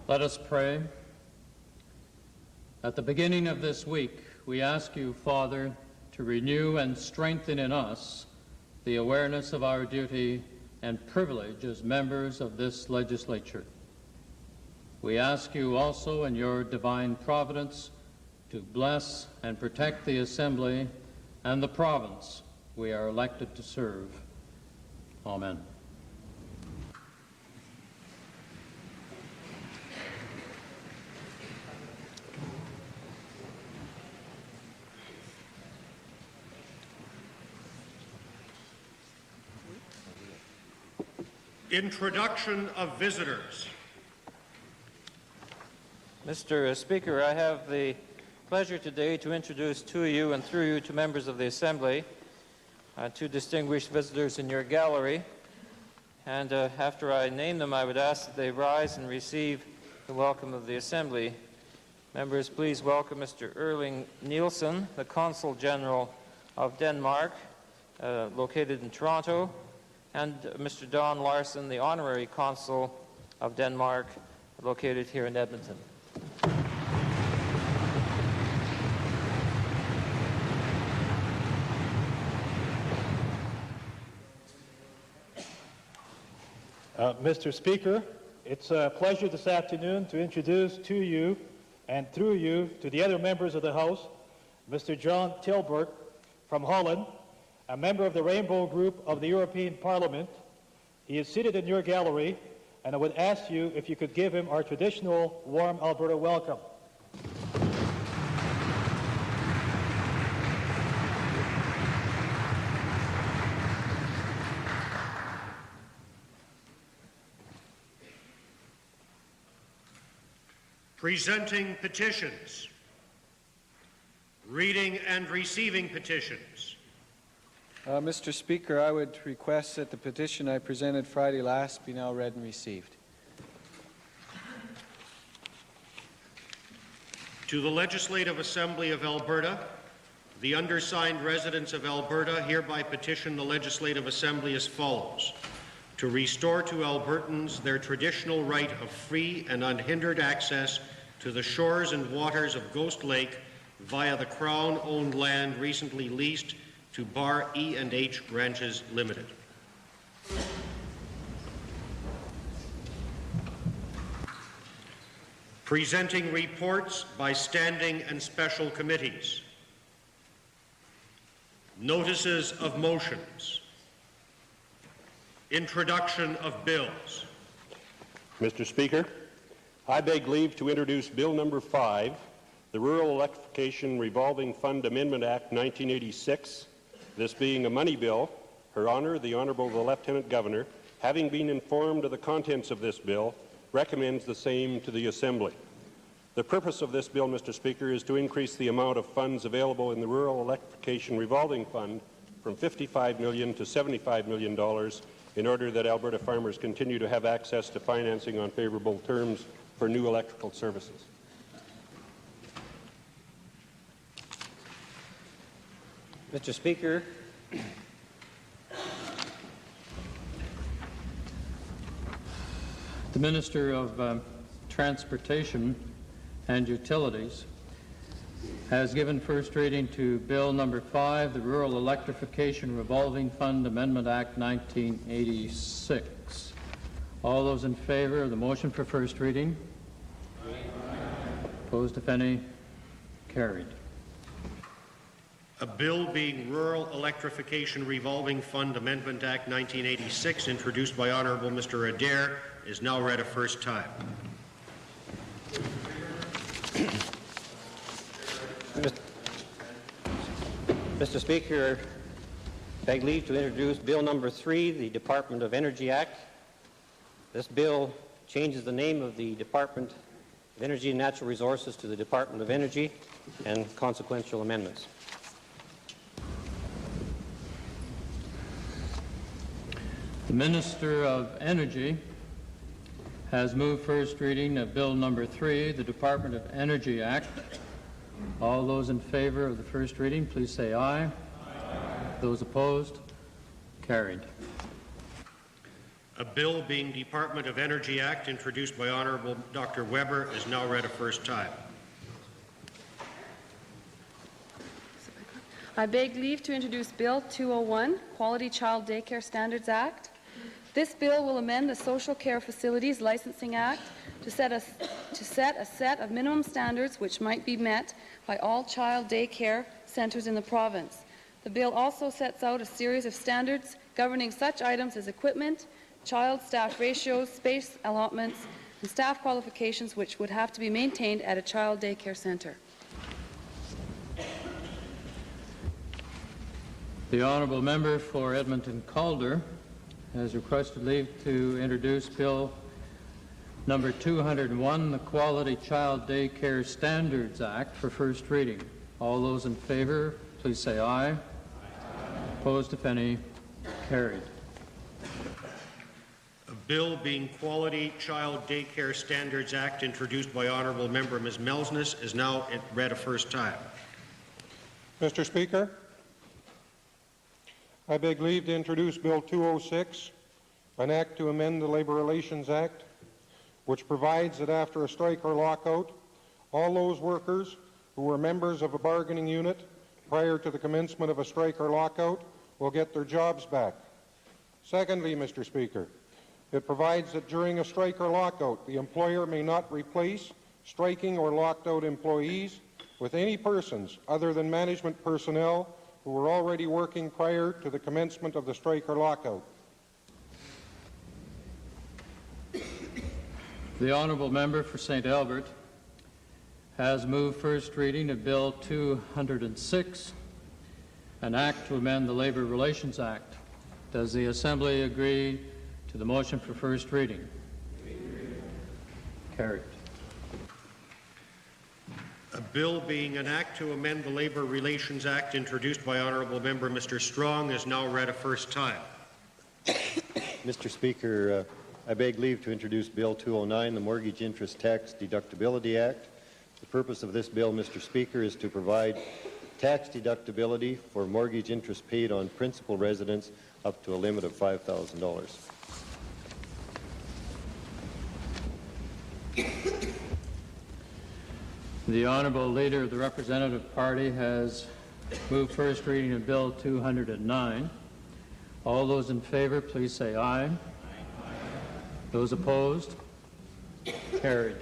Let us pray. At the beginning of this week, we ask you, Father, to renew and strengthen in us the awareness of our duty and privilege as members of this legislature. We ask you also in your divine providence to bless and protect the Assembly and the province we are elected to serve. Amen. Introduction of visitors. Mr. Speaker, I have the pleasure today to introduce to you and through you to members of the Assembly, two distinguished visitors in your gallery. And after I name them, I would ask that they rise and receive the welcome of the Assembly. Members, please welcome Mr. Erling Nielsen, the Consul General of Denmark, located in Toronto, and Mr. Don Larson, the Honorary Consul of Denmark, located here in Edmonton. Mr. Speaker, it's a pleasure this afternoon to introduce to you and through you to the other members of the House, Mr. John Tilburg from Holland, a member of the Rainbow Group of the European Parliament. He is seated in your gallery, and I would ask you if you could give him our traditional warm Alberta welcome. Presenting petitions. Reading and receiving petitions. Mr. Speaker, I would request that the petition I presented Friday last be now read and received. To the Legislative Assembly of Alberta, the undersigned residents of Alberta hereby petition the Legislative Assembly as follows: to restore to Albertans their traditional right of free and unhindered access to the shores and waters of Ghost Lake via the Crown-owned land recently leased to Bar E&H Ranches Limited. Presenting reports by standing and special committees. Notices of motions. Introduction of bills. Mr. Speaker, I beg leave to introduce Bill number 5, the Rural Electrification Revolving Fund Amendment Act 1986, this being a money bill. Her Honour, the Honourable the Lieutenant Governor, having been informed of the contents of this bill, recommends the same to the Assembly. The purpose of this bill, Mr. Speaker, is to increase the amount of funds available in the Rural Electrification Revolving Fund from $55 million to $75 million in order that Alberta farmers continue to have access to financing on favorable terms for new electrical services. Mr. Speaker, The Minister of Transportation and Utilities has given first reading to Bill Number 5, the Rural Electrification Revolving Fund Amendment Act 1986. All those in favor of the motion for first reading? Aye. Opposed, if any? Carried. A bill being Rural Electrification Revolving Fund Amendment Act 1986, introduced by Honourable Mr. Adair, is now read a first time. Mr. Speaker, beg leave to introduce Bill Number 3, the Department of Energy Act. This bill changes the name of the Department of Energy and Natural Resources to the Department of Energy, and consequential amendments. The Minister of Energy has moved first reading of Bill Number 3, the Department of Energy Act. All those in favor of the first reading, please say aye. Aye. Those opposed? Carried. A bill being Department of Energy Act, introduced by Honourable Dr. Weber, is now read a first time. I beg leave to introduce Bill 201, Quality Child Daycare Standards Act. This bill will amend the Social Care Facilities Licensing Act to set a set of minimum standards which might be met by all child daycare centres in the province. The bill also sets out a series of standards governing such items as equipment, child-staff ratios, space allotments, and staff qualifications which would have to be maintained at a child daycare centre. The honourable member for Edmonton Calder has requested leave to introduce Bill Number 201, the Quality Child Daycare Standards Act, for first reading. All those in favour, please say aye. Aye. Opposed, if any? Carried. A bill being Quality Child Daycare Standards Act, introduced by Honourable Member Ms. Melsness, is now read a first time. Mr. Speaker, I beg leave to introduce Bill 206, an act to amend the Labour Relations Act, which provides that after a strike or lockout, all those workers who were members of a bargaining unit prior to the commencement of a strike or lockout will get their jobs back. Secondly, Mr. Speaker, it provides that during a strike or lockout, the employer may not replace striking or locked out employees with any persons other than management personnel who were already working prior to the commencement of the strike or lockout. The honourable member for St. Albert has moved first reading of Bill 206, an act to amend the Labour Relations Act. Does the Assembly agree to the motion for first reading? Carried. A bill being an act to amend the Labour Relations Act, introduced by Honourable Member Mr. Strong, is now read a first time. Mr. Speaker, I beg leave to introduce Bill 209, the Mortgage Interest Tax Deductibility Act. The purpose of this bill, Mr. Speaker, is to provide tax deductibility for mortgage interest paid on principal residence up to a limit of $5,000. The honourable leader of the representative party has moved first reading of Bill 209. All those in favour, please say aye. Aye. Those opposed? Carried.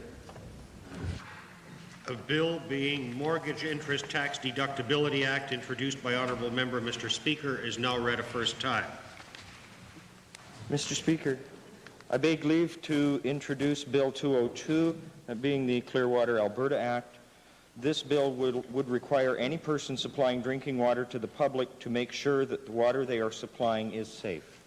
A bill being Mortgage Interest Tax Deductibility Act, introduced by Honourable Member Mr. Speaker, is now read a first time. Mr. Speaker, I beg leave to introduce Bill 202, that being the Clearwater Alberta Act. This bill would require any person supplying drinking water to the public to make sure that the water they are supplying is safe.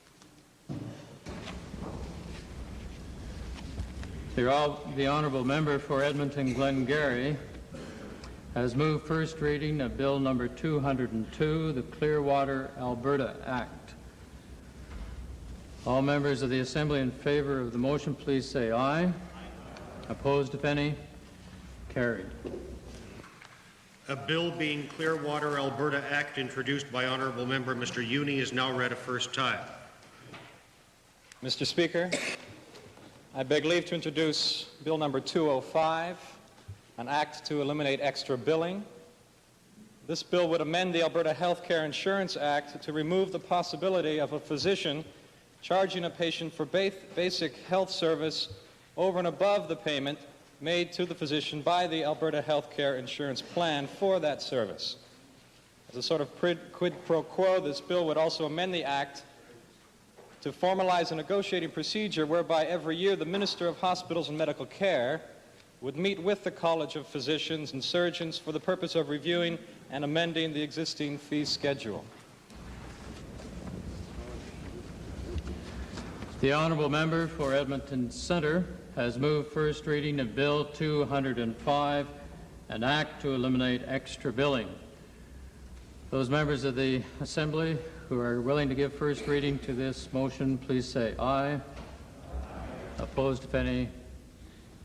The honourable member for Edmonton Glengarry has moved first reading of Bill number 202, the Clearwater, Alberta Act. All members of the Assembly in favour of the motion, please say aye. Opposed, if any? Carried. A bill being Clearwater, Alberta Act introduced by Honourable Member Mr. Uni is now read a first time. Mr. Speaker, I beg leave to introduce Bill number 205, an act to eliminate extra billing. This bill would amend the Alberta Healthcare Insurance Act to remove the possibility of a physician charging a patient for basic health service over and above the payment made to the physician by the Alberta Healthcare Insurance Plan for that service. As a sort of quid pro quo, this bill would also amend the Act to formalize a negotiating procedure whereby every year the Minister of Hospitals and Medical Care would meet with the College of Physicians and Surgeons for the purpose of reviewing and amending the existing fee schedule. The honourable member for Edmonton Centre has moved first reading of Bill 205, an act to eliminate extra billing. Those members of the Assembly who are willing to give first reading to this motion, please say aye. Aye. Opposed, if any?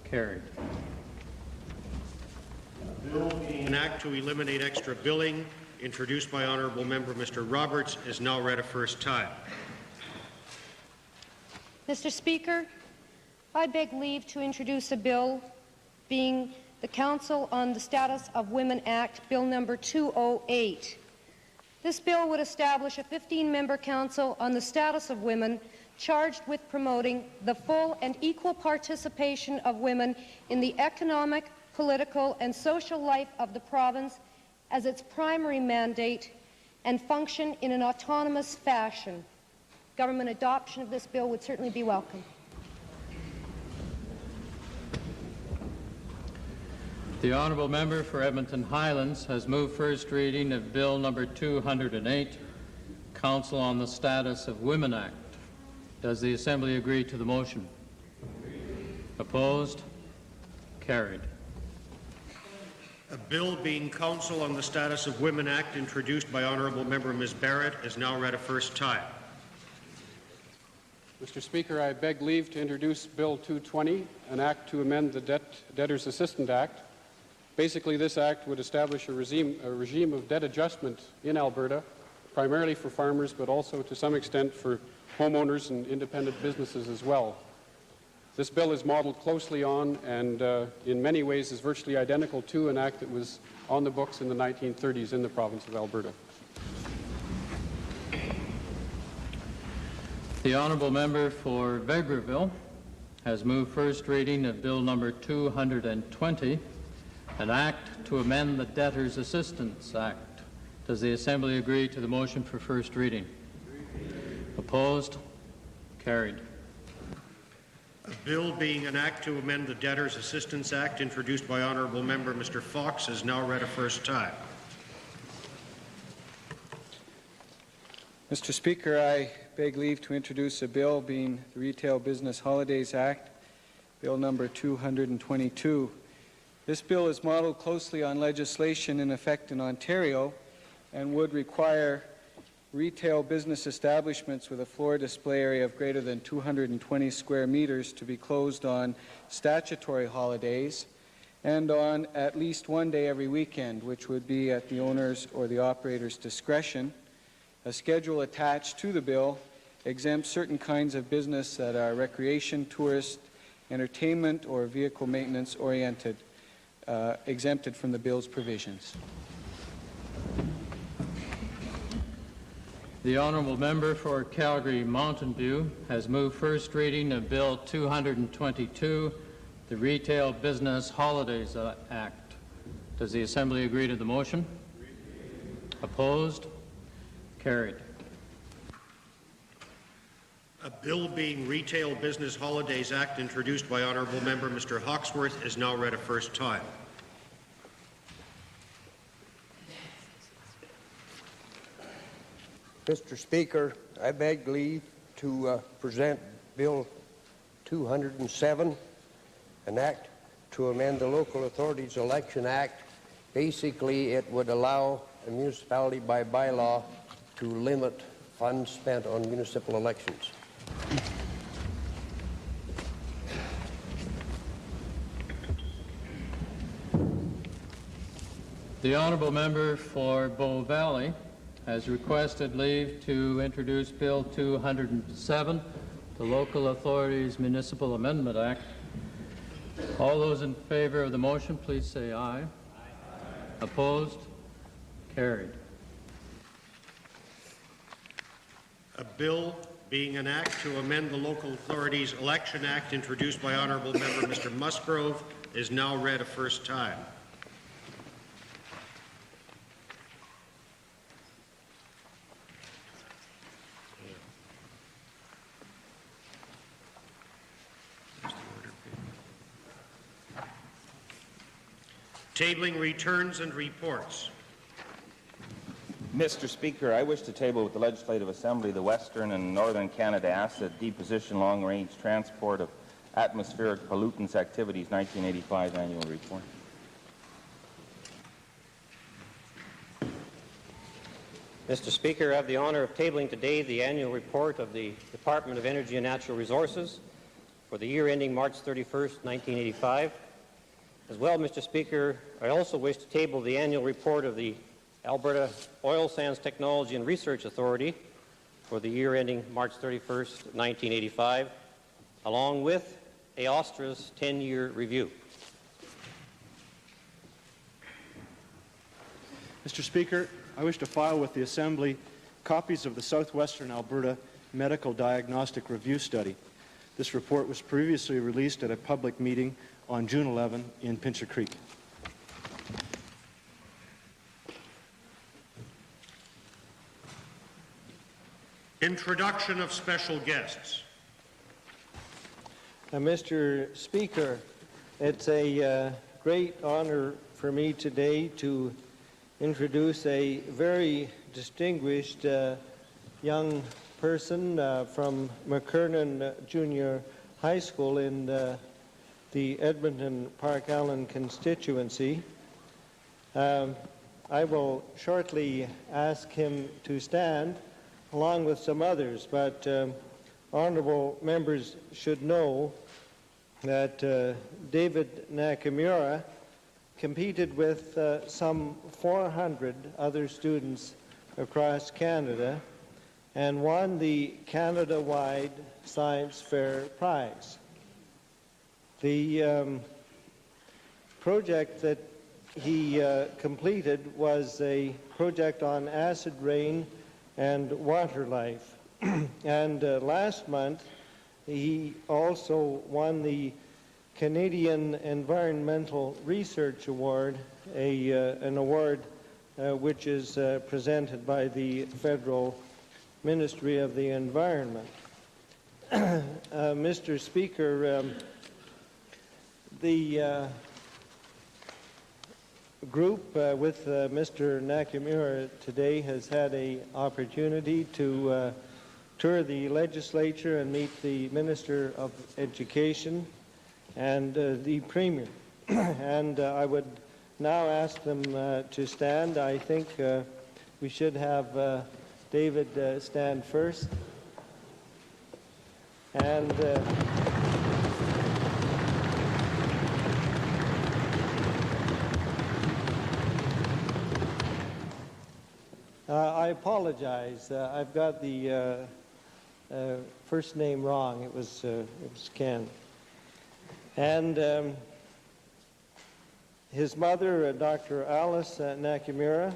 Carried. Bill being an act to eliminate extra billing, introduced by Honourable Member Mr. Roberts, is now read a first time. Mr. Speaker, I beg leave to introduce a bill being the Council on the Status of Women Act, Bill number 208. This bill would establish a 15-member council on the status of women charged with promoting the full and equal participation of women in the economic, political, and social life of the province as its primary mandate and function in an autonomous fashion. Government adoption of this bill would certainly be welcome. The honourable member for Edmonton Highlands has moved first reading of Bill number 208, Council on the Status of Women Act. Does the Assembly agree to the motion? Opposed? Carried. A bill being Council on the Status of Women Act, introduced by Honourable Member Ms. Barrett, is now read a first time. Mr. Speaker, I beg leave to introduce Bill 220, an act to amend the Debtors Assistant Act. Basically, this act would establish a regime of debt adjustment in Alberta, primarily for farmers, but also to some extent for homeowners and independent businesses as well. This bill is modeled closely on and in many ways is virtually identical to an act that was on the books in the 1930s in the province of Alberta. The honourable member for Vegreville has moved first reading of Bill number 220, an act to amend the Debtors Assistance Act. Does the Assembly agree to the motion for first reading? Opposed? Carried. A bill being an act to amend the Debtors Assistance Act, introduced by Honourable Member Mr. Fox, is now read a first time. Mr. Speaker, I beg leave to introduce a bill being the Retail Business Holidays Act, Bill number 222. This bill is modeled closely on legislation in effect in Ontario and would require retail business establishments with a floor display area of greater than 220 square meters to be closed on statutory holidays and on at least one day every weekend, which would be at the owner's or the operator's discretion. A schedule attached to the bill exempts certain kinds of business that are recreation, tourist, entertainment, or vehicle maintenance oriented, exempted from the bill's provisions. The honourable member for Calgary Mountain View has moved first reading of Bill 222, the Retail Business Holidays Act. Does the Assembly agree to the motion? Opposed? Carried. A bill being Retail Business Holidays Act, introduced by Honourable Member Mr. Hawksworth, is now read a first time. Mr. Speaker, I beg leave to present Bill 207, an act to amend the Local Authorities Election Act. Basically, it would allow a municipality by bylaw to limit funds spent on municipal elections. The honourable member for Bow Valley has requested leave to introduce Bill 207, the Local Authorities Municipal Amendment Act. All those in favour of the motion, please say aye. Aye. Opposed? Carried. A bill being an act to amend the Local Authorities Election Act introduced by Honourable Member Mr. Musgrove is now read a first time. Tabling returns and reports. Mr. Speaker, I wish to table with the Legislative Assembly the Western and Northern Canada Asset Deposition Long-Range Transport of Atmospheric Pollutants Activities 1985 Annual Report. Mr. Speaker, I have the honour of tabling today the annual report of the Department of Energy and Natural Resources for the year ending March 31st, 1985. As well, Mr. Speaker, I also wish to table the annual report of the Alberta Oil Sands Technology and Research Authority for the year ending March 31st, 1985, along with AOSTRA's 10-year review. Mr. Speaker, I wish to file with the Assembly copies of the Southwestern Alberta Medical Diagnostic Review Study. This report was previously released at a public meeting on June 11 in Pincher Creek. Introduction of special guests. Mr. Speaker, it's a great honor for me today to introduce a very distinguished young person from McKernan Junior High School in the Edmonton Park Allen constituency. I will shortly ask him to stand along with some others, but honorable members should know that David Nakamura competed with some 400 other students across Canada and won the Canada-wide Science Fair Prize. The project that he completed was a project on acid rain and water life. And last month, he also won the Canadian Environmental Research Award, an award which is presented by the Federal Ministry of the Environment. Mr. Speaker, the group with Mr. Nakamura today has had an opportunity to tour the legislature and meet the Minister of Education and the Premier. And I would now ask them to stand. I think we should have David stand first. And I apologize. I've got the first name wrong. It was Ken. And his mother, Dr. Alice Nakamura.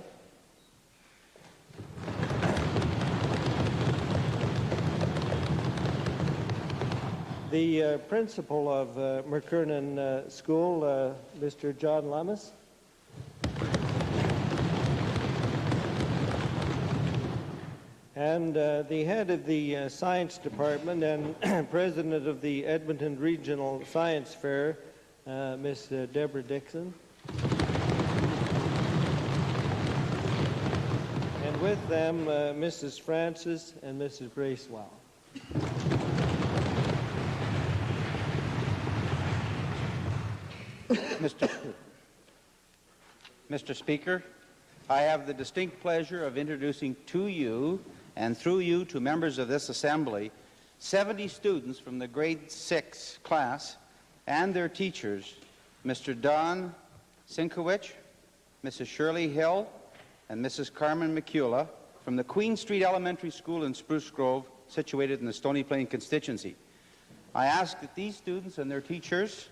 The principal of McKernan School, Mr. John Lummis. And the head of the science department and president of the Edmonton Regional Science Fair, Miss Deborah Dixon. And with them, Mrs. Francis and Mrs. Bracewell. Mr. Speaker, I have the distinct pleasure of introducing to you and through you to members of this Assembly 70 students from the grade 6 class and their teachers, Mr. Don Sinkowicz, Mrs. Shirley Hill, and Mrs. Carmen McCula from the Queen Street Elementary School in Spruce Grove, situated in the Stony Plain constituency. I ask that these students and their teachers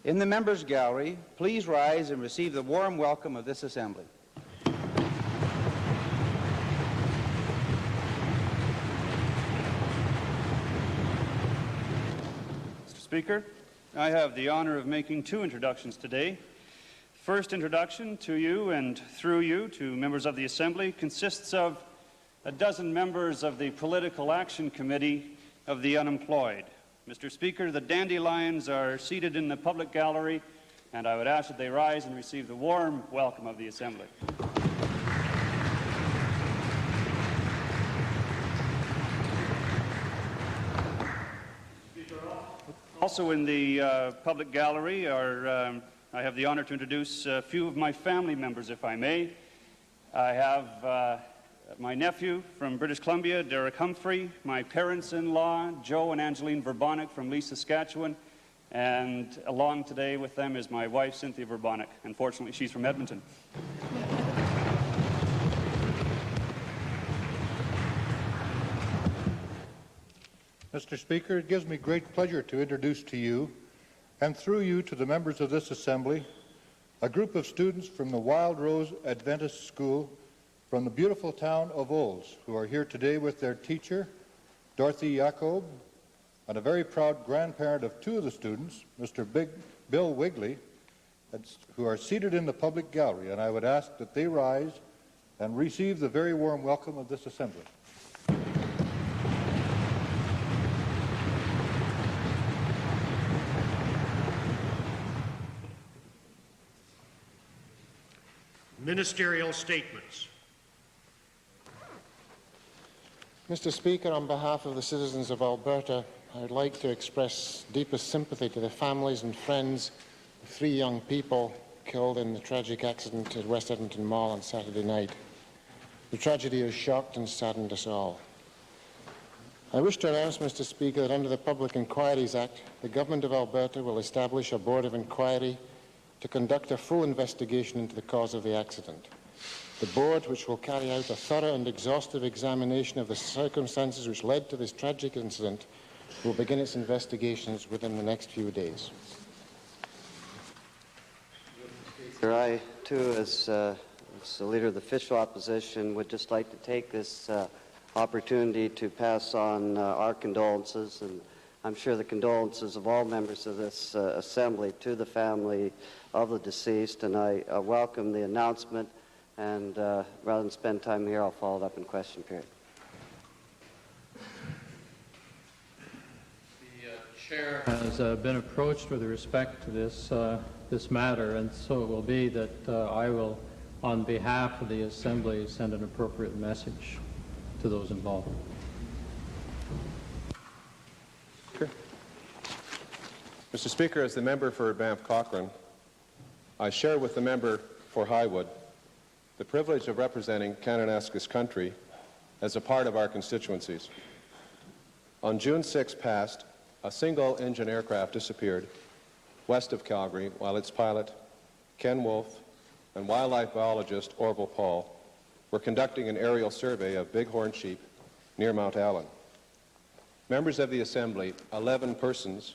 in the members' gallery please rise and receive the warm welcome of this Assembly. Mr. Speaker, I have the honor of making two introductions today. First introduction to you and through you to members of the Assembly consists of a dozen members of the Political Action Committee of the Unemployed. Mr. Speaker, the dandelions are seated in the public gallery, and I would ask that they rise and receive the warm welcome of the Assembly. Also in the public gallery I have the honor to introduce a few of my family members, if I may. I have my nephew from British Columbia, Derek Humphrey, my parents-in-law, Joe and Angeline Verbonic from Lee, Saskatchewan, and along today with them is my wife, Cynthia Verbonic. Unfortunately, she's from Edmonton. Mr. Speaker, it gives me great pleasure to introduce to you, and through you to the members of this Assembly, a group of students from the Wild Rose Adventist School from the beautiful town of Olds, who are here today with their teacher, Dorothy Jacob, and a very proud grandparent of two of the students, Mr. Bill Wigley, who are seated in the public gallery, and I would ask that they rise and receive the very warm welcome of this Assembly. Ministerial statements. Mr. Speaker, on behalf of the citizens of Alberta, I would like to express deepest sympathy to the families and friends of 3 young people killed in the tragic accident at West Edmonton Mall on Saturday night. The tragedy has shocked and saddened us all. I wish to announce, Mr. Speaker, that under the Public Inquiries Act, the Government of Alberta will establish a board of inquiry to conduct a full investigation into the cause of the accident. The board, which will carry out a thorough and exhaustive examination of the circumstances which led to this tragic incident, will begin its investigations within the next few days. I, too, as the Leader of the Official Opposition, would just like to take this opportunity to pass on our condolences, and I'm sure the condolences of all members of this Assembly to the family of the deceased, and I welcome the announcement, and rather than spend time here, I'll follow it up in question period. The chair has been approached with respect to this matter, and so it will be that I will, on behalf of the Assembly, send an appropriate message to those involved. Mr. Speaker, as the member for Banff Cochrane, I share with the member for Highwood the privilege of representing Kananaskis country as a part of our constituencies. On June 6 past, a single-engine aircraft disappeared west of Calgary while its pilot, Ken Wolfe, and wildlife biologist Orville Paul were conducting an aerial survey of bighorn sheep near Mount Allen. Members of the Assembly, 11 persons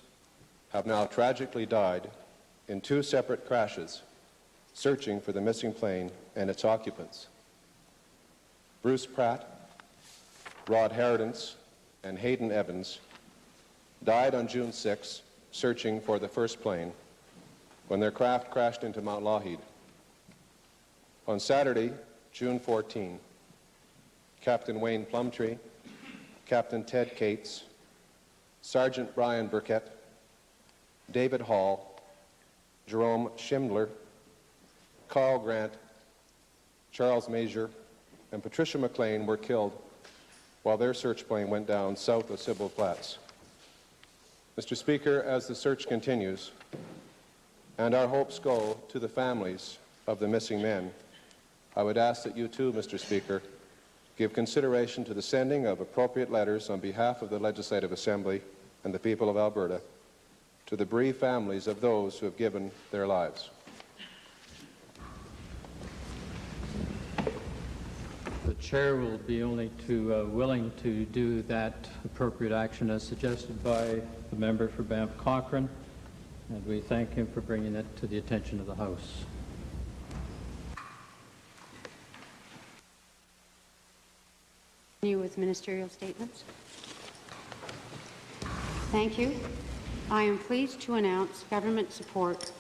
have now tragically died in 2 separate crashes searching for the missing plane and its occupants. Bruce Pratt, Rod Herodance, and Hayden Evans died on June 6 searching for the first plane when their craft crashed into Mount Lougheed. On Saturday, June 14, Captain Wayne Plumtree, Captain Ted Cates, Sergeant Brian Burkett, David Hall, Jerome Schindler, Carl Grant, Charles Major, and Patricia McLean were killed while their search plane went down south of Sybil Flats. Mr. Speaker, as the search continues, and our hopes go to the families of the missing men, I would ask that you too, Mr. Speaker, give consideration to the sending of appropriate letters on behalf of the Legislative Assembly and the people of Alberta to the bereaved families of those who have given their lives. The chair will be only too willing to do that appropriate action as suggested by the member for Banff Cochrane, and we thank him for bringing it to the attention of the House. Continue with ministerial statements. Thank you. I am pleased to announce government support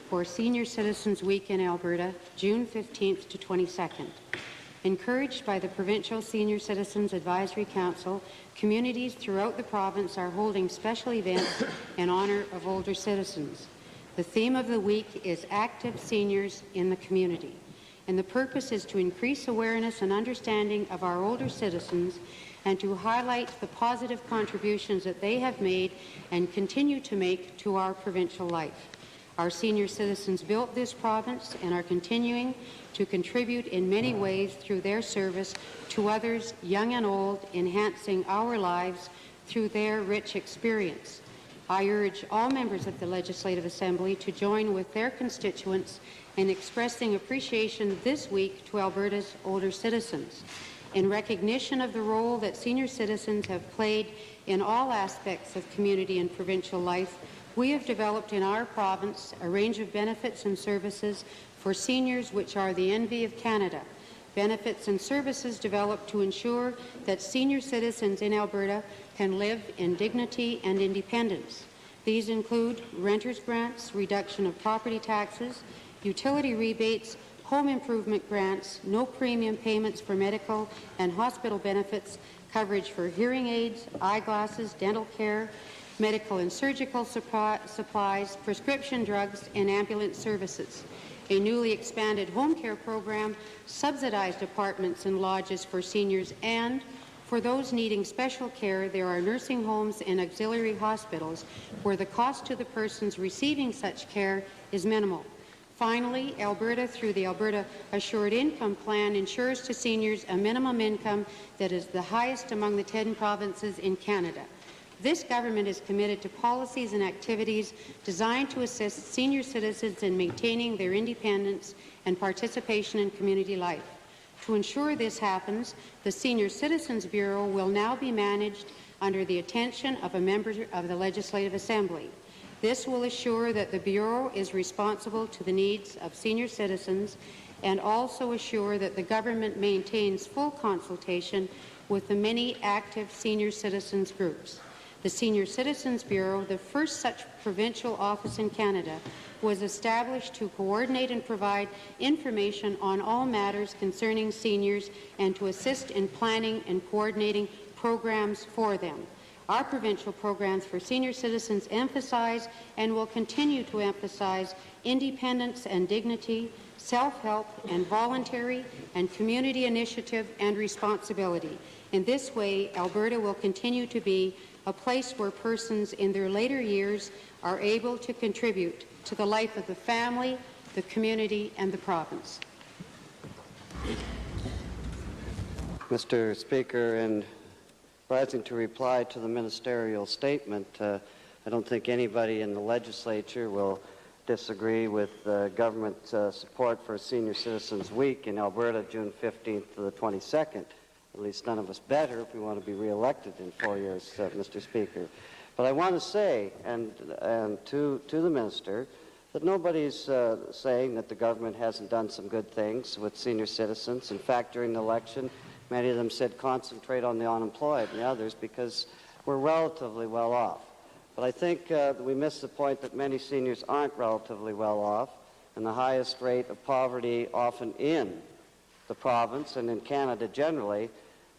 for Senior Citizens Week in Alberta, June 15th to 22nd. Encouraged by the Provincial Senior Citizens Advisory Council, communities throughout the province are holding special events in honour of older citizens. The theme of the week is Active Seniors in the Community, and the purpose is to increase awareness and understanding of our older citizens and to highlight the positive contributions that they have made and continue to make to our provincial life. Our senior citizens built this province and are continuing to contribute in many ways through their service to others, young and old, enhancing our lives through their rich experience. I urge all members of the Legislative Assembly to join with their constituents in expressing appreciation this week to Alberta's older citizens. In recognition of the role that senior citizens have played in all aspects of community and provincial life, we have developed in our province a range of benefits and services for seniors which are the envy of Canada. Benefits and services developed to ensure that senior citizens in Alberta can live in dignity and independence. These include renters' grants, reduction of property taxes, utility rebates, home improvement grants, no premium payments for medical and hospital benefits, coverage for hearing aids, eyeglasses, dental care, medical and surgical supplies, prescription drugs, and ambulance services. A newly expanded home care program, subsidized apartments and lodges for seniors, and for those needing special care, there are nursing homes and auxiliary hospitals where the cost to the persons receiving such care is minimal. Finally, Alberta, through the Alberta Assured Income Plan, ensures to seniors a minimum income that is the highest among the 10 provinces in Canada. This government is committed to policies and activities designed to assist senior citizens in maintaining their independence and participation in community life. To ensure this happens, the Senior Citizens Bureau will now be managed under the attention of a member of the Legislative Assembly. This will assure that the Bureau is responsible to the needs of senior citizens and also assure that the government maintains full consultation with the many active senior citizens groups. The Senior Citizens Bureau, the first such provincial office in Canada, was established to coordinate and provide information on all matters concerning seniors and to assist in planning and coordinating programs for them. Our provincial programs for senior citizens emphasize and will continue to emphasize independence and dignity, self-help and voluntary and community initiative and responsibility. In this way, Alberta will continue to be a place where persons in their later years are able to contribute to the life of the family, the community, and the province. Mr. Speaker, in rising to reply to the ministerial statement, I don't think anybody in the legislature will disagree with government support for Senior Citizens Week in Alberta, June 15th to the 22nd. At least none of us better if we want to be re-elected in 4 years, Mr. Speaker. But I want to say, and to the Minister, that nobody's saying that the government hasn't done some good things with senior citizens. In fact, during the election, many of them said concentrate on the unemployed and the others because we're relatively well off. But I think that we miss the point that many seniors aren't relatively well off, and the highest rate of poverty often in the province and in Canada generally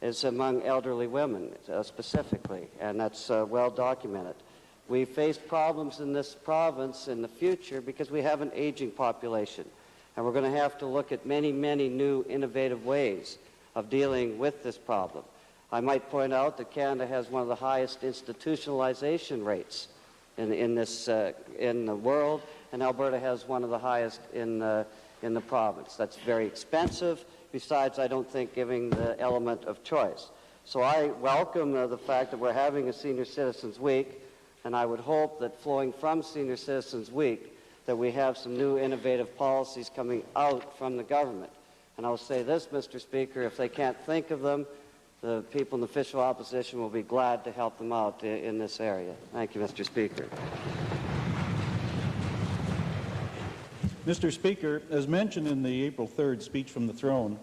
is among elderly women specifically, and that's well documented. We face problems in this province in the future because we have an aging population, and we're going to have to look at many, many new innovative ways of dealing with this problem. I might point out that Canada has one of the highest institutionalization rates in the world, and Alberta has one of the highest in the province. That's very expensive. Besides, I don't think giving the element of choice. So I welcome the fact that we're having a Senior Citizens Week, and I would hope that flowing from Senior Citizens Week that we have some new innovative policies coming out from the government. And I'll say this, Mr. Speaker, if they can't think of them, the people in the official opposition will be glad to help them out in this area. Thank you, Mr. Speaker. Mr. Speaker, as mentioned in the April 3rd speech from the throne,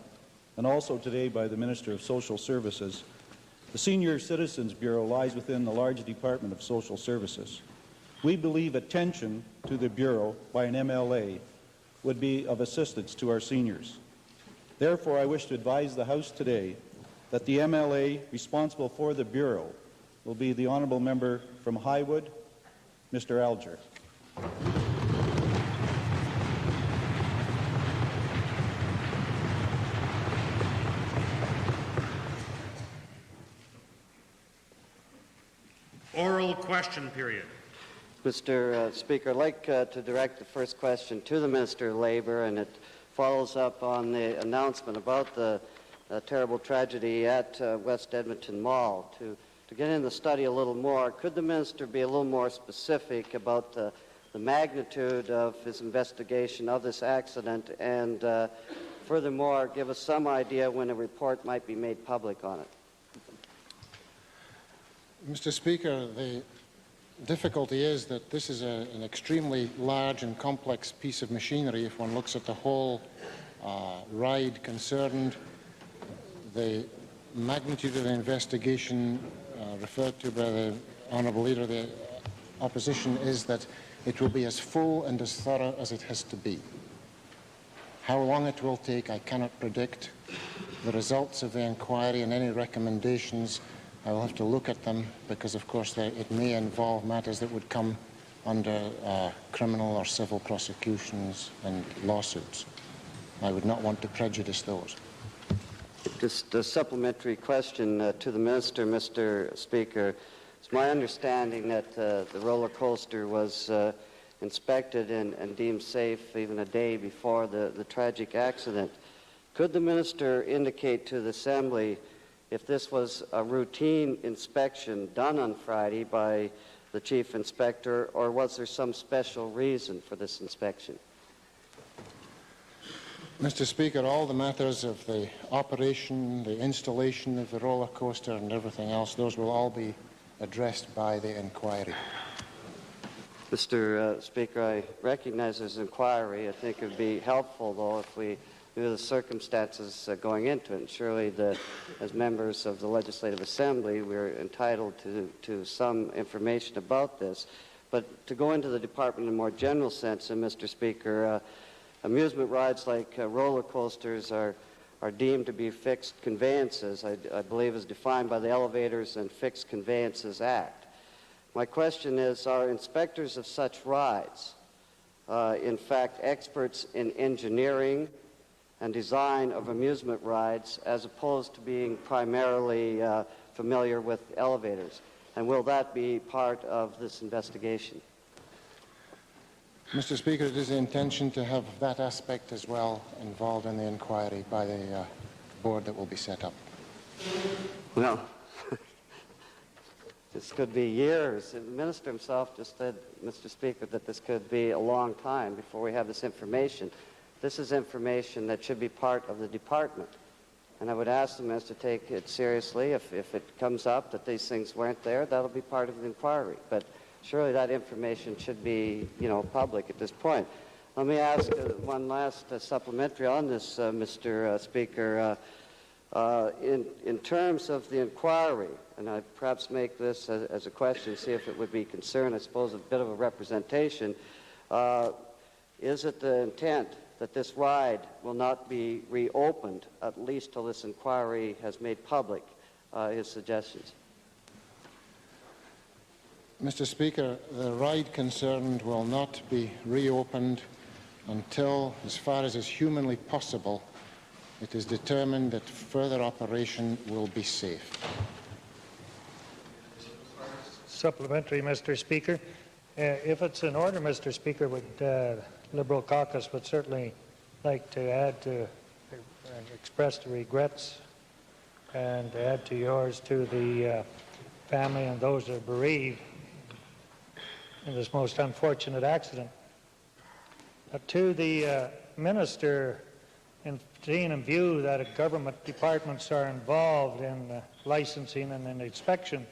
and also today by the Minister of Social Services, the Senior Citizens Bureau lies within the large Department of Social Services. We believe attention to the Bureau by an MLA would be of assistance to our seniors. Therefore, I wish to advise the House today that the MLA responsible for the Bureau will be the Honourable Member from Highwood, Mr. Alger. Oral question period. Mr. Speaker, I'd like to direct the first question to the Minister of Labour, and it follows up on the announcement about the terrible tragedy at West Edmonton Mall. To get in the study a little more, could the Minister be a little more specific about the magnitude of his investigation of this accident, and furthermore, give us some idea when a report might be made public on it? Mr. Speaker, the difficulty is that this is an extremely large and complex piece of machinery if one looks at the whole ride concerned. The magnitude of the investigation referred to by the Honourable Leader of the Opposition is that it will be as full and as thorough as it has to be. How long it will take, I cannot predict. The results of the inquiry and any recommendations, I will have to look at them because, of course, it may involve matters that would come under criminal or civil prosecutions and lawsuits. I would not want to prejudice those. Just a supplementary question to the Minister, Mr. Speaker. It's my understanding that the roller coaster was inspected and deemed safe even a day before the tragic accident. Could the Minister indicate to the Assembly if this was a routine inspection done on Friday by the Chief Inspector, or was there some special reason for this inspection? Mr. Speaker, all the matters of the operation, the installation of the roller coaster and everything else, those will all be addressed by the inquiry. Mr. Speaker, I recognize there's an inquiry. I think it would be helpful, though, if we knew the circumstances going into it. And surely, as members of the Legislative Assembly, we're entitled to some information about this. But to go into the department in a more general sense, Mr. Speaker, amusement rides like roller coasters are deemed to be fixed conveyances, I believe as defined by the Elevators and Fixed Conveyances Act. My question is, are inspectors of such rides, in fact, experts in engineering and design of amusement rides, as opposed to being primarily familiar with elevators? And will that be part of this investigation? Mr. Speaker, it is the intention to have that aspect as well involved in the inquiry by the board that will be set up. Well, this could be years. The Minister himself just said, Mr. Speaker, that this could be a long time before we have this information. This is information that should be part of the department. And I would ask the Minister to take it seriously. If it comes up that these things weren't there, that'll be part of the inquiry. But surely that information should be, public at this point. Let me ask one last supplementary on this, Mr. Speaker. In terms of the inquiry, and I perhaps make this as a question, see if it would be concerned, I suppose, a bit of a representation. Is it the intent that this ride will not be reopened, at least till this inquiry has made public his suggestions? Mr. Speaker, the ride concerned will not be reopened until, as far as is humanly possible, it is determined that further operation will be safe. Supplementary, Mr. Speaker. If it's in order, Mr. Speaker, Liberal Caucus would certainly like to add to and express the regrets and add to yours to the family and those that are bereaved in this most unfortunate accident. To the Minister, in seeing in view that government departments are involved in licensing and in inspection,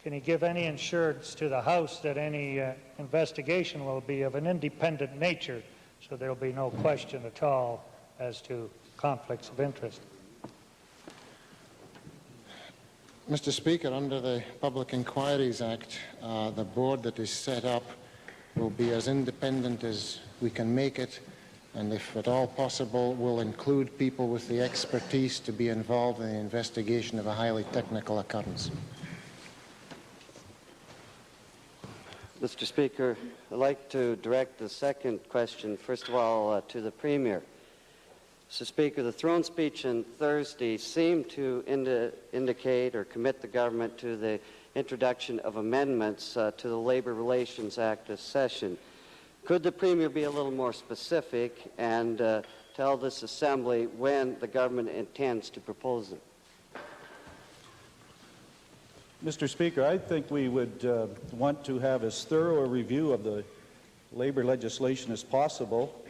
can you give any assurance to the House that any investigation will be of an independent nature, so there will be no question at all as to conflicts of interest? Mr. Speaker, under the Public Inquiries Act, the board that is set up will be as independent as we can make it, and if at all possible will include people with the expertise to be involved in the investigation of a highly technical occurrence. Mr. Speaker, I'd like to direct the second question, first of all, to the Premier. Mr. Speaker, the throne speech on Thursday seemed to indicate or commit the government to the introduction of amendments to the Labor Relations Act this session. Could the Premier be a little more specific and tell this Assembly when the government intends to propose them? Mr. Speaker, I think we would want to have as thorough a review of the labor legislation as possible.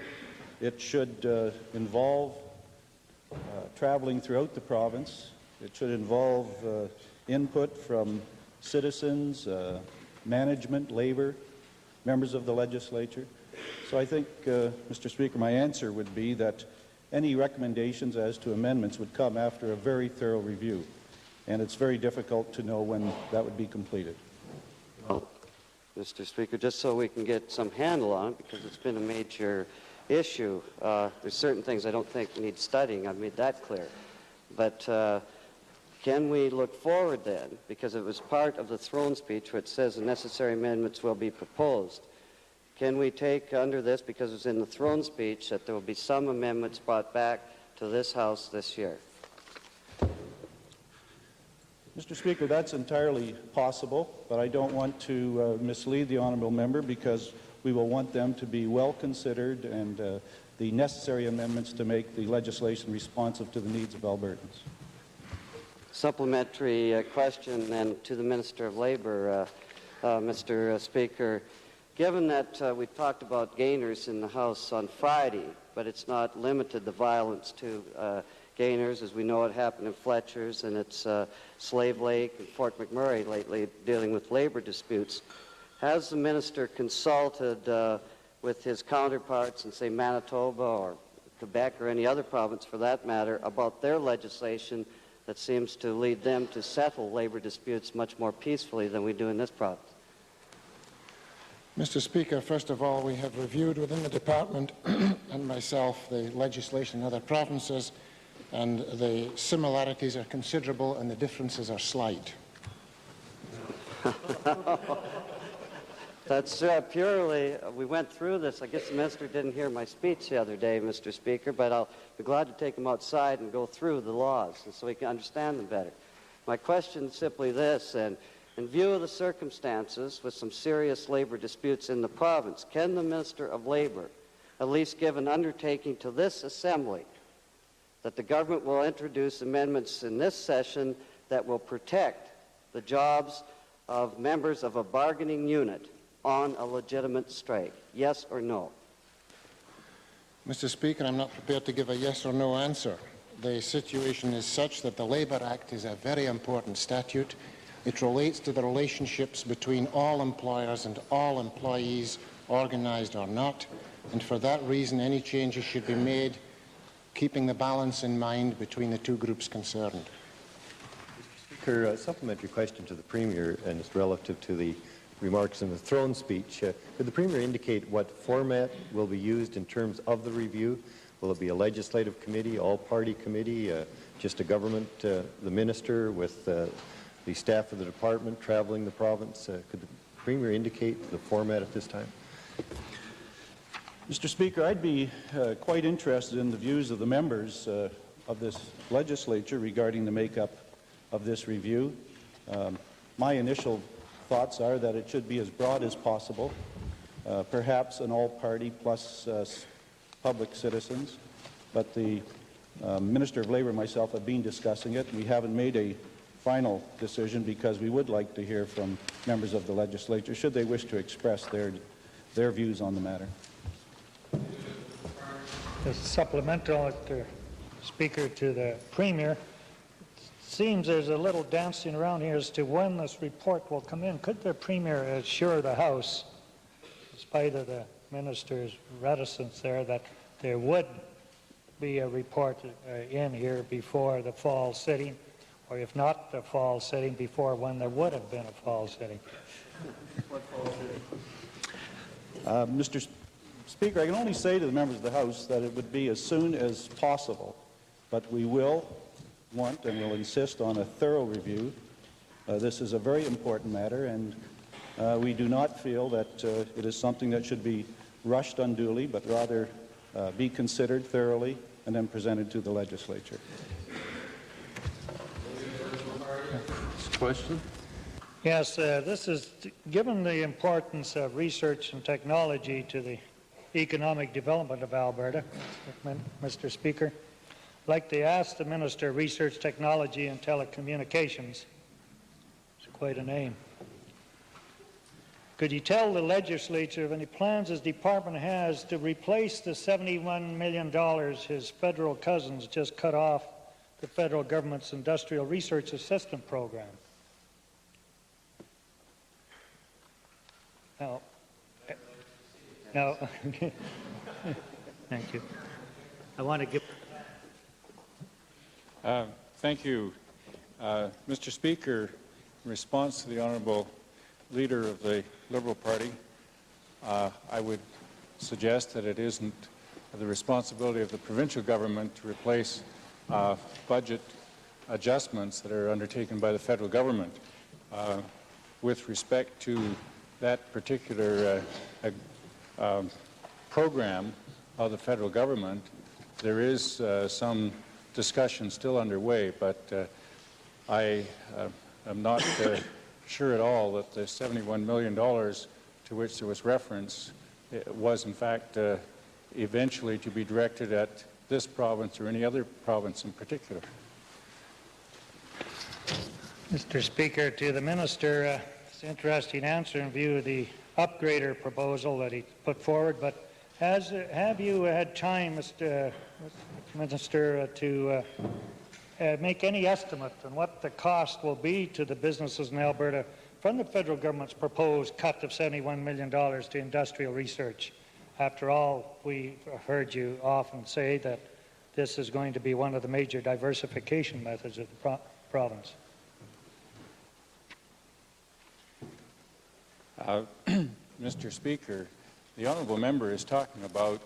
It should involve traveling throughout the province. It should involve input from citizens, management, labor, members of the legislature. So I think, Mr. Speaker, my answer would be that any recommendations as to amendments would come after a very thorough review, and it's very difficult to know when that would be completed. Well, Mr. Speaker, just so we can get some handle on it, because it's been a major issue, there's certain things I don't think need studying. I've made that clear. But can we look forward then, because it was part of the throne speech which says the necessary amendments will be proposed. Can we take under this, because it's in the throne speech, that there will be some amendments brought back to this House this year? Mr. Speaker, that's entirely possible, but I don't want to mislead the honourable member, because we will want them to be well considered and the necessary amendments to make the legislation responsive to the needs of Albertans. Supplementary question then to the Minister of Labour, Mr. Speaker. Given that we talked about gainers in the House on Friday, but it's not limited the violence to gainers, as we know it happened in Fletcher's and it's Slave Lake and Fort McMurray lately dealing with labor disputes, has the Minister consulted with his counterparts in, say, Manitoba or Quebec or any other province for that matter about their legislation that seems to lead them to settle labor disputes much more peacefully than we do in this province? Mr. Speaker, first of all, we have reviewed within the department and myself the legislation in other provinces, and the similarities are considerable and the differences are slight. That's purely, we went through this. I guess the Minister didn't hear my speech the other day, Mr. Speaker, but I'll be glad to take him outside and go through the laws so he can understand them better. My question is simply this, and in view of the circumstances with some serious labor disputes in the province, can the Minister of Labour at least give an undertaking to this Assembly that the government will introduce amendments in this session that will protect the jobs of members of a bargaining unit on a legitimate strike? Yes or no? Mr. Speaker, I'm not prepared to give a yes or no answer. The situation is such that the Labour Act is a very important statute. It relates to the relationships between all employers and all employees, organised or not, and for that reason any changes should be made keeping the balance in mind between the two groups concerned. Mr. Speaker, a supplementary question to the Premier, and it's relative to the remarks in the throne speech. Could the Premier indicate what format will be used in terms of the review? Will it be a legislative committee, all-party committee, just a government, the Minister with the staff of the department traveling the province? Could the Premier indicate the format at this time? Mr. Speaker, I'd be quite interested in the views of the members of this legislature regarding the makeup of this review. My initial thoughts are that it should be as broad as possible, perhaps an all-party plus public citizens, but the Minister of Labour and myself have been discussing it. We haven't made a final decision because we would like to hear from members of the legislature should they wish to express their views on the matter. The supplemental, Speaker, to the Premier. It seems there's a little dancing around here as to when this report will come in. Could the Premier assure the House, in spite of the Minister's reticence there, that there would be a report in here before the fall sitting, or if not the fall sitting, before when there would have been a fall sitting? Mr. Speaker, I can only say to the members of the House that it would be as soon as possible, but we will want and will insist on a thorough review. This is a very important matter, and we do not feel that it is something that should be rushed unduly, but rather be considered thoroughly and then presented to the legislature. Question? Yes, this is, given the importance of research and technology to the economic development of Alberta, Mr. Speaker, I'd like to ask the Minister of Research, Technology and Telecommunications, it's quite a name, could you tell the legislature of any plans his department has to replace the $71 million his federal cousins just cut off the federal government's Industrial Research Assistance Program? Now, thank you. I want to give... Thank you. Mr. Speaker, in response to the Honourable Leader of the Liberal Party, I would suggest that it isn't the responsibility of the provincial government to replace budget adjustments that are undertaken by the federal government. With respect to that particular program of the federal government, there is some discussion still underway, but I am not sure at all that the $71 million to which there was reference was in fact eventually to be directed at this province or any other province in particular. Mr. Speaker, to the Minister, it's an interesting answer in view of the upgrader proposal that he put forward, but have you had time, Mr. Minister, to make any estimate on what the cost will be to the businesses in Alberta from the federal government's proposed cut of $71 million to industrial research? After all, we heard you often say that this is going to be one of the major diversification methods of the province. Mr. Speaker, the honourable member is talking about,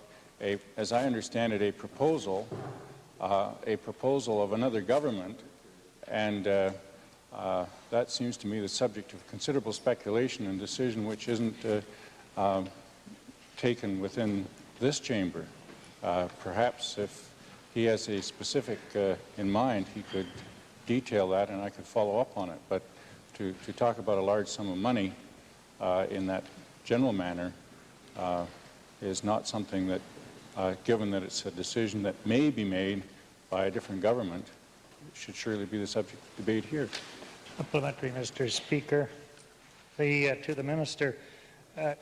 as I understand it, a proposal of another government, and that seems to me the subject of considerable speculation and decision which isn't taken within this chamber. Perhaps if he has a specific in mind, he could detail that and I could follow up on it. But to talk about a large sum of money in that general manner is not something that, given that it's a decision that may be made by a different government, should surely be the subject of debate here. Supplementary, Mr. Speaker. To the Minister, am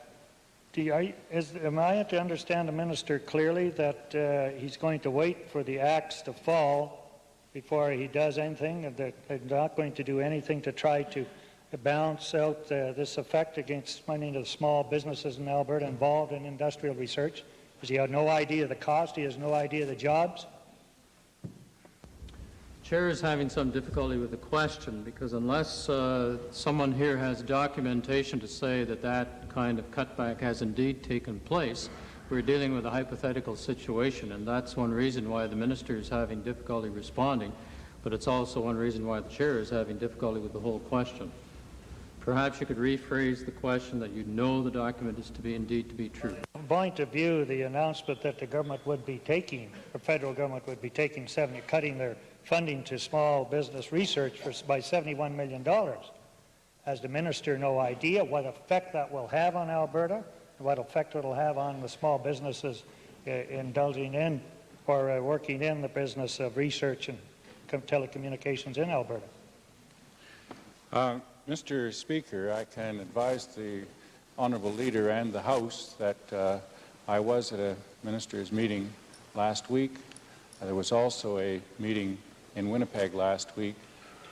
I to understand the Minister clearly that he's going to wait for the axe to fall before he does anything, and that they're not going to do anything to try to balance out this effect against many of the small businesses in Alberta involved in industrial research? Does he have no idea of the cost? He has no idea of the jobs? Chair is having some difficulty with the question because unless someone here has documentation to say that that kind of cutback has indeed taken place, we're dealing with a hypothetical situation, and that's one reason why the Minister is having difficulty responding, but it's also one reason why the Chair is having difficulty with the whole question. Perhaps you could rephrase the question that you know the document is to be indeed to be true. From point of view, the announcement that the government would be taking, the federal government would be taking cutting their funding to small business research by $71 million. has the minister no idea what effect that will have on Alberta, what effect it will have on the small businesses indulging in or working in the business of research and telecommunications in Alberta? Mr. Speaker, I can advise the Honourable Leader and the House that I was at a minister's meeting last week. There was also a meeting in Winnipeg last week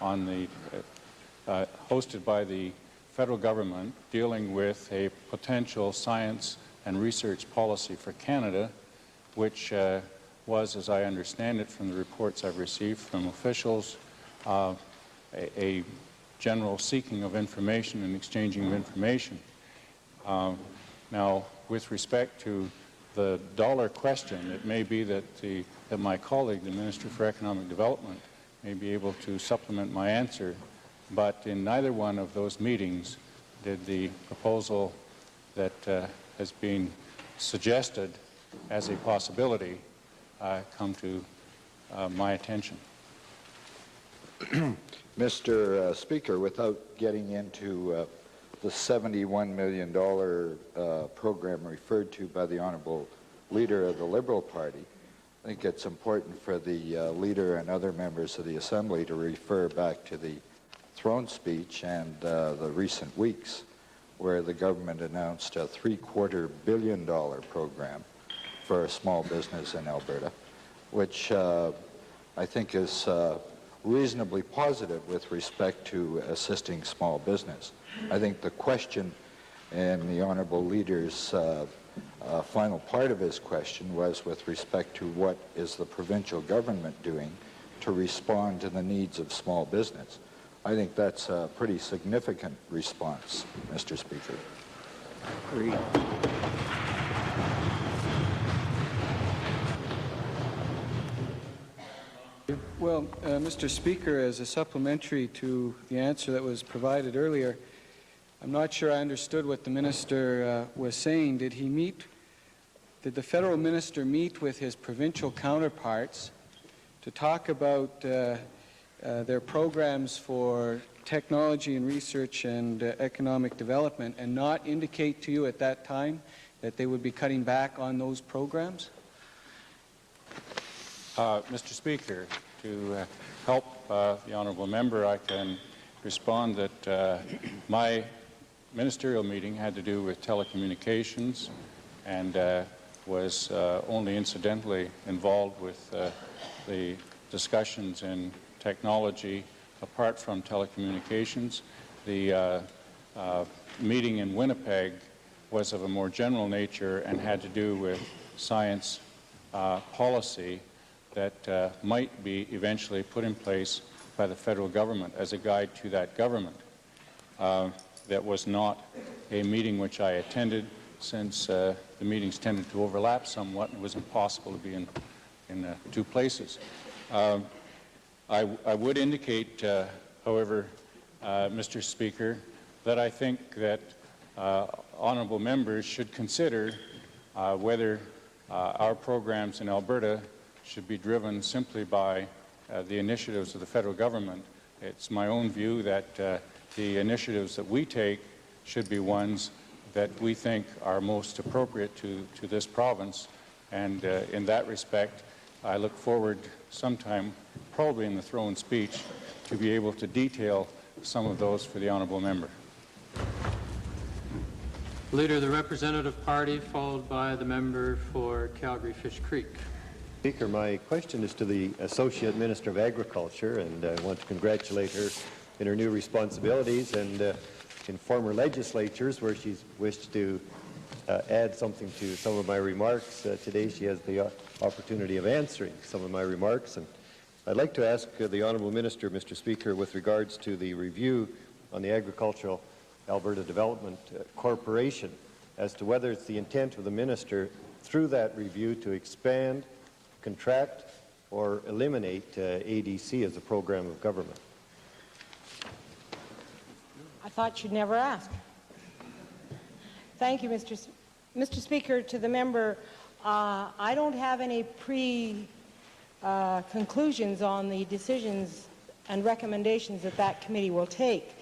on the hosted by the federal government dealing with a potential science and research policy for Canada, which was, as I understand it from the reports I've received from officials, a general seeking of information and exchanging of information. Now, with respect to the dollar question, it may be that my colleague, the Minister for Economic Development, may be able to supplement my answer, but in neither one of those meetings did the proposal that has been suggested as a possibility come to my attention. Mr. Speaker, without getting into the $71 million program referred to by the Honourable Leader of the Liberal Party, I think it's important for the Leader and other members of the Assembly to refer back to the throne speech and the recent weeks where the government announced a $750 million program for a small business in Alberta, which I think is reasonably positive with respect to assisting small business. I think the question in the Honourable Leader's final part of his question was with respect to what is the provincial government doing to respond to the needs of small business. I think that's a pretty significant response, Mr. Speaker. Agreed. Well, Mr. Speaker, as a supplementary to the answer that was provided earlier, I'm not sure I understood what the minister was saying. Did the federal minister meet with his provincial counterparts to talk about their programs for technology and research and economic development and not indicate to you at that time that they would be cutting back on those programs? Mr. Speaker, to help the honourable member, I can respond that my ministerial meeting had to do with telecommunications and was only incidentally involved with the discussions in technology apart from telecommunications. The meeting in Winnipeg was of a more general nature and had to do with science policy that might be eventually put in place by the federal government as a guide to that government. That was not a meeting which I attended, since the meetings tended to overlap somewhat and it was impossible to be in two places. I would indicate, however, Mr. Speaker, that I think that honourable members should consider whether our programs in Alberta should be driven simply by the initiatives of the federal government. It's my own view that the initiatives that we take should be ones that we think are most appropriate to this province, and in that respect I look forward sometime, probably in the throne speech, to be able to detail some of those for the honourable member. Leader of the Representative Party, followed by the member for Calgary-Fish Creek. Speaker, my question is to the Associate Minister of Agriculture, and I want to congratulate her in her new responsibilities and in former legislatures where she's wished to add something to some of my remarks. Today she has the opportunity of answering some of my remarks, and I'd like to ask the Honourable Minister, Mr. Speaker, with regards to the review on the Agricultural Alberta Development Corporation, as to whether it's the intent of the Minister through that review to expand, contract, or eliminate ADC as a program of government. I thought you'd never ask. Thank you, Mr. Speaker. To the member, I don't have any conclusions on the decisions and recommendations that committee will take.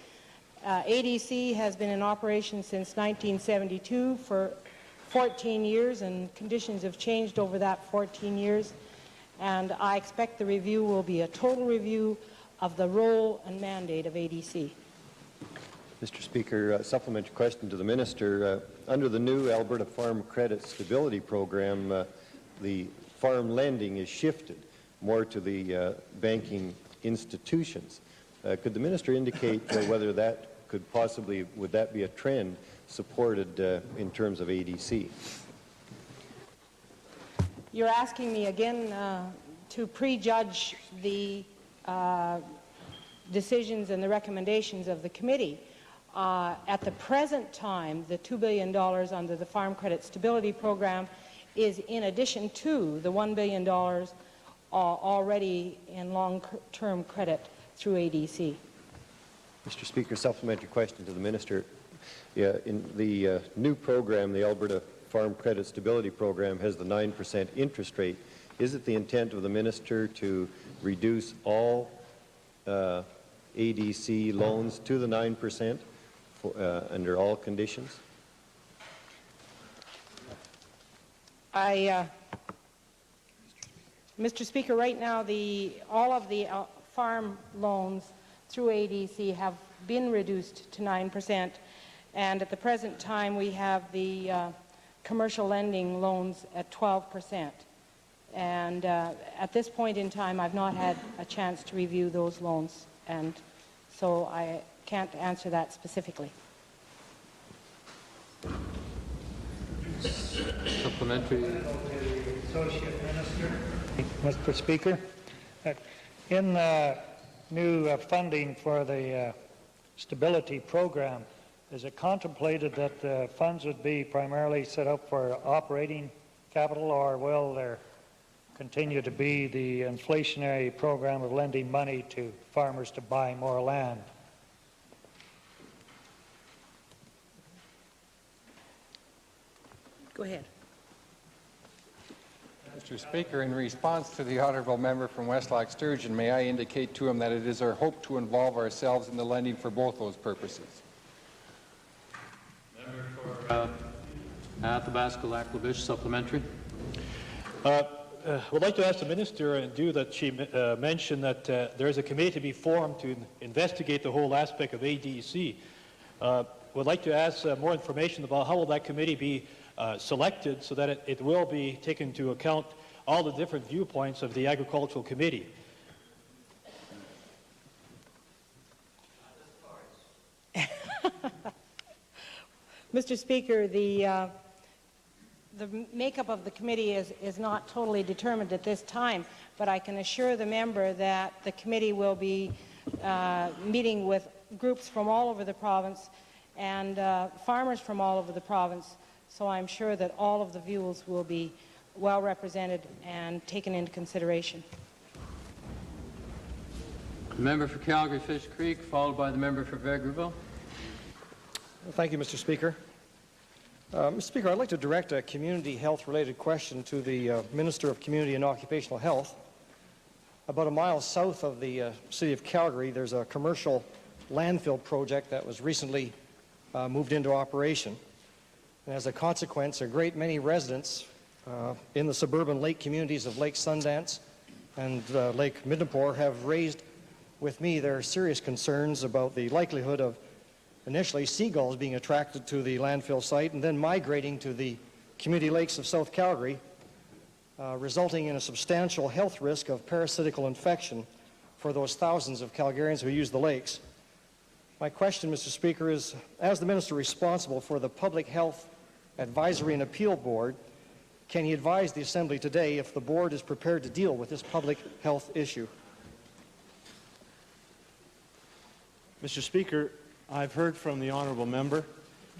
ADC has been in operation since 1972 for 14 years, and conditions have changed over that 14 years. And I expect the review will be a total review of the role and mandate of ADC. Mr. Speaker, supplementary question to the Minister. Under the new Alberta Farm Credit Stability Program, the farm lending is shifted more to the banking institutions. Could the Minister indicate whether that could possibly, would that be a trend supported in terms of ADC? You're asking me again to prejudge the decisions and the recommendations of the committee. At the present time, the $2 billion under the Farm Credit Stability Program is in addition to the $1 billion already in long-term credit through ADC. Mr. Speaker, supplementary question to the Minister. Yeah, in the new program, the Alberta Farm Credit Stability Program has the 9% interest rate. Is it the intent of the Minister to reduce all ADC loans to the 9% under all conditions? Mr. Speaker, right now all of the farm loans through ADC have been reduced to 9%, and at the present time we have the commercial lending loans at 12%. And at this point in time, I've not had a chance to review those loans, and so I can't answer that specifically. Supplementary. Associate Minister. Mr. Speaker, in new funding for the stability program, is it contemplated that the funds would be primarily set up for operating capital, or will there continue to be the inflationary program of lending money to farmers to buy more land? Go ahead. Mr. Speaker, in response to the honourable member from Westlock Sturgeon, may I indicate to him that it is our hope to involve ourselves in the lending for both those purposes. Member for Athabasca Lac-La-Biche, supplementary. Would like to ask the Minister and do that she mentioned that there is a committee to be formed to investigate the whole aspect of ADC. Would like to ask more information about how will that committee be selected so that it will be taken into account all the different viewpoints of the Agricultural Committee. Mr. Speaker, the makeup of the committee is not totally determined at this time, but I can assure the member that the committee will be meeting with groups from all over the province and farmers from all over the province, so I'm sure that all of the views will be well represented and taken into consideration. The member for Calgary-Fish Creek, followed by the member for Vegreville. Thank you, Mr. Speaker. Mr. Speaker, I'd like to direct a community health-related question to the Minister of Community and Occupational Health. About a mile south of the city of Calgary, there's a commercial landfill project that was recently moved into operation. And as a consequence, a great many residents in the suburban lake communities of Lake Sundance and Lake Midnapore have raised with me their serious concerns about the likelihood of initially seagulls being attracted to the landfill site and then migrating to the community lakes of South Calgary, resulting in a substantial health risk of parasitical infection for those thousands of Calgarians who use the lakes. My question, Mr. Speaker, is, as the Minister responsible for the Public Health Advisory and Appeal Board, can he advise the Assembly today if the Board is prepared to deal with this public health issue? Mr. Speaker, I've heard from the honourable member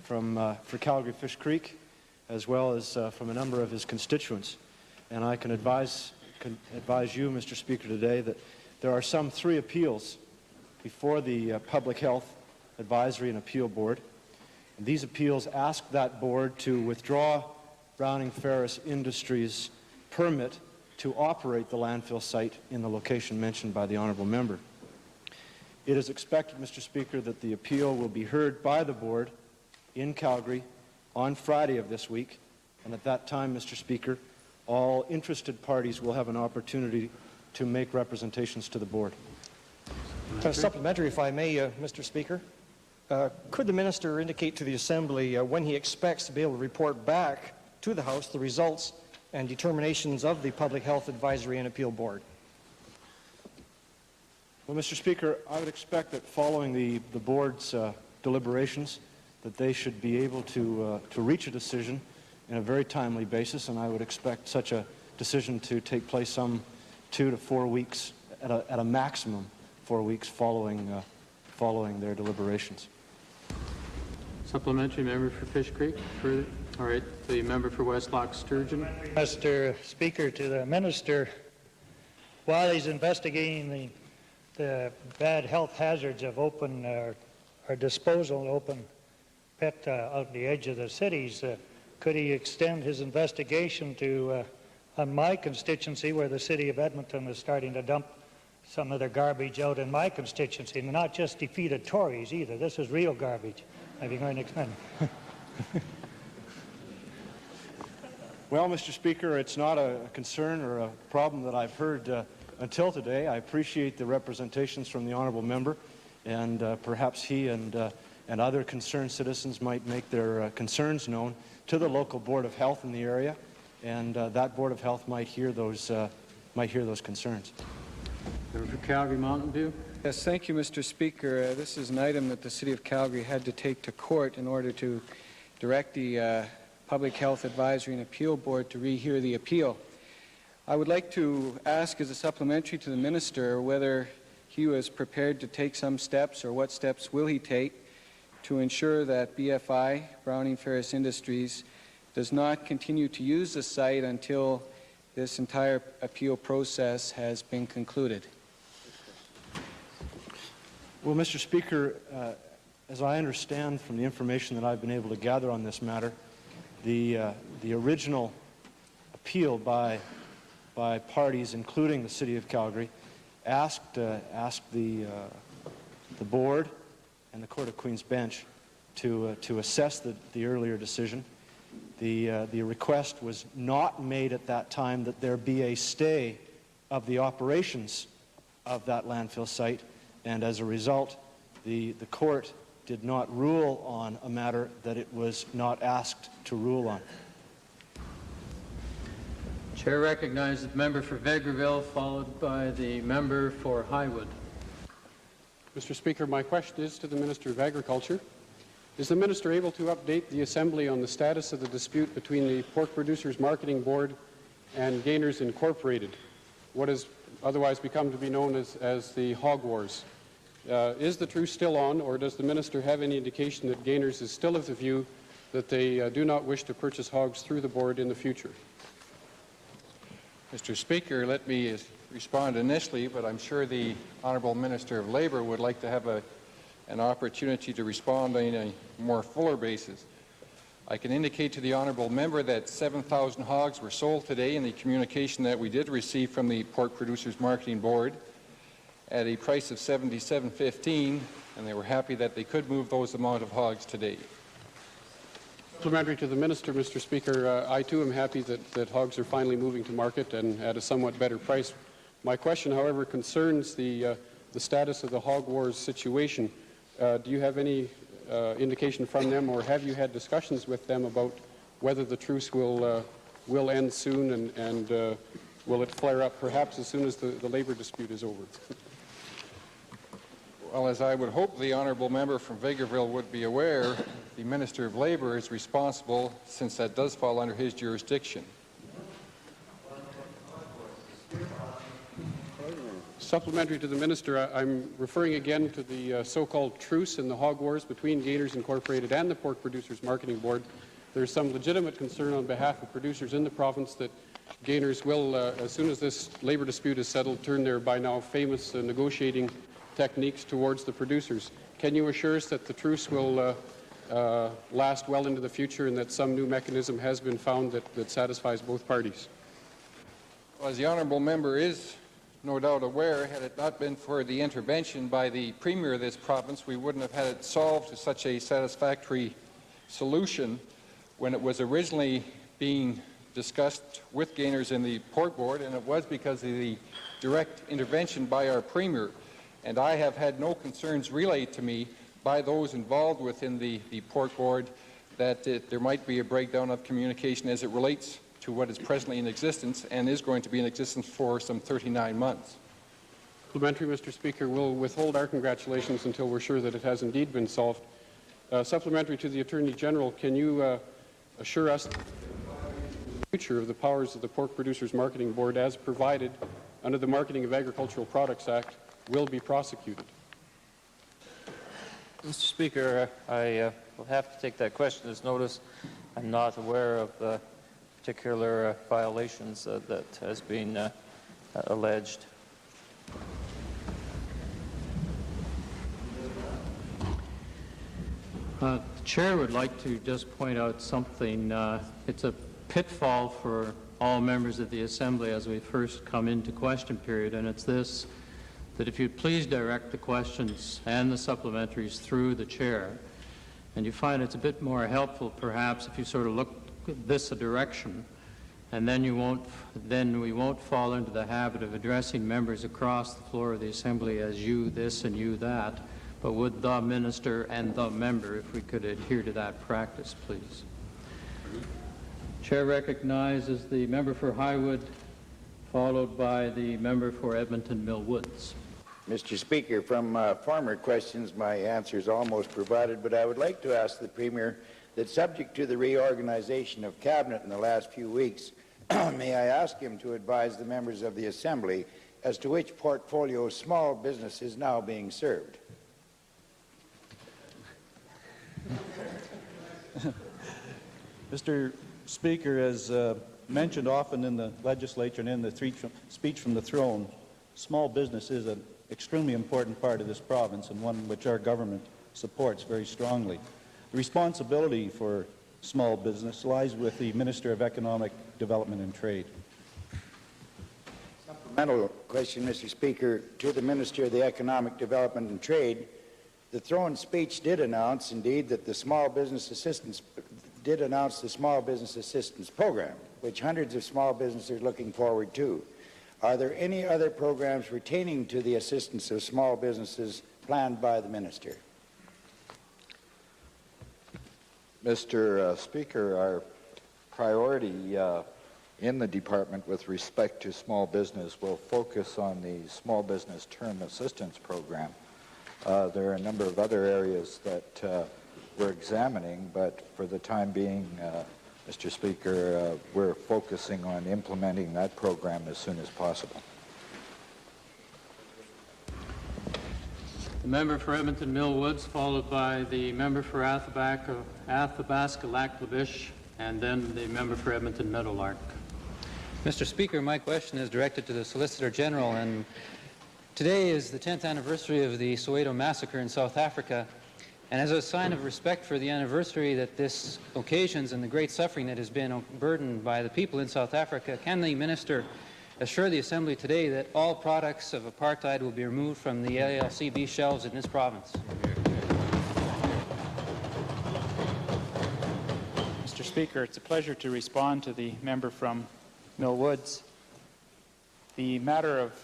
for Calgary-Fish Creek, as well as from a number of his constituents, and I can advise you, Mr. Speaker, today that there are some 3 appeals before the Public Health Advisory and Appeal Board. And these appeals ask that board to withdraw Browning Ferris Industries' permit to operate the landfill site in the location mentioned by the honourable member. It is expected, Mr. Speaker, that the appeal will be heard by the board in Calgary on Friday of this week, and at that time, Mr. Speaker, all interested parties will have an opportunity to make representations to the board. Supplementary, if I may, Mr. Speaker. Could the minister indicate to the Assembly when he expects to be able to report back to the House the results and determinations of the Public Health Advisory and Appeal Board? Well, Mr. Speaker, I would expect that following the board's deliberations, that they should be able to reach a decision in a very timely basis, and I would expect such a decision to take place some 2 to 4 weeks, at a maximum 4 weeks following their deliberations. Supplementary member for Fish Creek. Further? All right. The member for West Loch Sturgeon. Mr. Speaker, to the minister, while he's investigating the bad health hazards of open or disposal of open pit out the edge of the cities, could he extend his investigation to on my constituency, where the city of Edmonton is starting to dump some of their garbage out in my constituency, and not just defeated Tories either. This is real garbage. Are you going to extend? Well, Mr. Speaker, it's not a concern or a problem that I've heard until today. I appreciate the representations from the honourable member, and perhaps he and other concerned citizens might make their concerns known to the local Board of Health in the area, and that Board of Health might hear those concerns. Member for Calgary Mountain View. Yes, thank you, Mr. Speaker. This is an item that the City of Calgary had to take to court in order to direct the Public Health Advisory and Appeal Board to rehear the appeal. I would like to ask, as a supplementary to the Minister, whether he was prepared to take some steps, or what steps will he take to ensure that BFI, Browning Ferris Industries, does not continue to use the site until this entire appeal process has been concluded. Well, Mr. Speaker, as I understand from the information that I've been able to gather on this matter, the original appeal by parties, including the City of Calgary, asked the board and the Court of Queen's Bench to assess the earlier decision. The request was not made at that time that there be a stay of the operations of that landfill site, and as a result, the court did not rule on a matter that it was not asked to rule on. Chair recognizes the member for Vegreville, followed by the member for Highwood. Mr. Speaker, my question is to the Minister of Agriculture. Is the Minister able to update the Assembly on the status of the dispute between the Pork Producers Marketing Board and Gainers Incorporated, what has otherwise become to be known as the Hog Wars? Is the truce still on, or does the Minister have any indication that Gainers is still of the view that they do not wish to purchase hogs through the board in the future? Mr. Speaker, let me respond initially, but I'm sure the Honourable Minister of Labour would like to have an opportunity to respond on a more fuller basis. I can indicate to the Honourable Member that 7,000 hogs were sold today in the communication that we did receive from the Pork Producers Marketing Board at a price of $77.15, and they were happy that they could move those amount of hogs today. Supplementary to the Minister, Mr. Speaker, I too am happy that hogs are finally moving to market and at a somewhat better price. My question, however, concerns the status of the Hog Wars situation. Do you have any indication from them, or have you had discussions with them about whether the truce will end soon, and will it flare up perhaps as soon as the labour dispute is over? Well, as I would hope the Honourable Member from Vegreville would be aware, the Minister of Labour is responsible, since that does fall under his jurisdiction. Supplementary to the Minister, I'm referring again to the so-called truce in the Hog Wars between Gainers Incorporated and the Pork Producers Marketing Board. There's some legitimate concern on behalf of producers in the province that Gainers will, as soon as this labour dispute is settled, turn their by now famous negotiating techniques towards the producers. Can you assure us that the truce will last well into the future, and that some new mechanism has been found that satisfies both parties? Well, as the Honourable Member is no doubt aware, had it not been for the intervention by the Premier of this province, we wouldn't have had it solved to such a satisfactory solution when it was originally being discussed with gainers in the Port Board, and it was because of the direct intervention by our Premier. And I have had no concerns relayed to me by those involved within the Port Board that there might be a breakdown of communication as it relates to what is presently in existence and is going to be in existence for some 39 months. Supplementary, Mr. Speaker. We'll withhold our congratulations until we're sure that it has indeed been solved. Supplementary to the Attorney General, can you assure us the future of the powers of the Pork Producers Marketing Board as provided under the Marketing of Agricultural Products Act will be prosecuted? Mr. Speaker, I will have to take that question as notice. I'm not aware of particular violations that has been alleged. The Chair would like to just point out something. It's a pitfall for all members of the Assembly as we first come into question period, and it's this, that if you'd please direct the questions and the supplementaries through the Chair, and you find it's a bit more helpful perhaps if you sort of look this a direction, and then we won't fall into the habit of addressing members across the floor of the Assembly as you this and you that, but with the Minister and the member, if we could adhere to that practice, please. Chair recognizes the member for Highwood, followed by the member for Edmonton Mill Woods. Mr. Speaker, from former questions, my answer is almost provided, but I would like to ask the Premier that, subject to the reorganization of Cabinet in the last few weeks, may I ask him to advise the members of the Assembly as to which portfolio small business is now being served? Mr. Speaker, as mentioned often in the legislature and in the speech from the throne, small business is an extremely important part of this province and one which our government supports very strongly. The responsibility for small business lies with the Minister of Economic Development and Trade. Supplemental question, Mr. Speaker, to the Minister of the Economic Development and Trade. The throne speech did announce, indeed, that the Small Business Assistance Program, which hundreds of small businesses are looking forward to. Are there any other programs pertaining to the assistance of small businesses planned by the Minister? Mr. Speaker, our priority in the department with respect to small business will focus on the Small Business Term Assistance Program. There are a number of other areas that we're examining, but for the time being, Mr. Speaker, we're focusing on implementing that program as soon as possible. The member for Edmonton Mill Woods, followed by the member for Athabasca-Lac-La-Biche, and then the member for Edmonton Meadowlark. Mr. Speaker, my question is directed to the Solicitor General, and today is the 10th anniversary of the Soweto massacre in South Africa. And as a sign of respect for the anniversary that this occasions and the great suffering that has been burdened by the people in South Africa, can the Minister assure the Assembly today that all products of apartheid will be removed from the ALCB shelves in this province? Mr. Speaker, it's a pleasure to respond to the member from Mill Woods. The matter of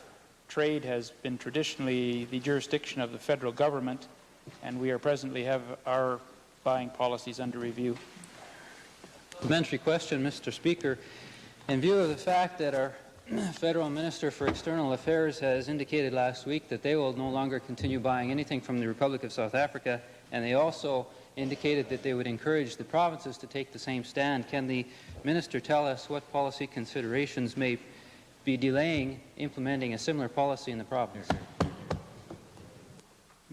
trade has been traditionally the jurisdiction of the federal government, and we are presently have our buying policies under review. Supplementary question, Mr. Speaker. In view of the fact that our Federal Minister for External Affairs has indicated last week that they will no longer continue buying anything from the Republic of South Africa, and they also indicated that they would encourage the provinces to take the same stand, can the Minister tell us what policy considerations may be delaying implementing a similar policy in the province?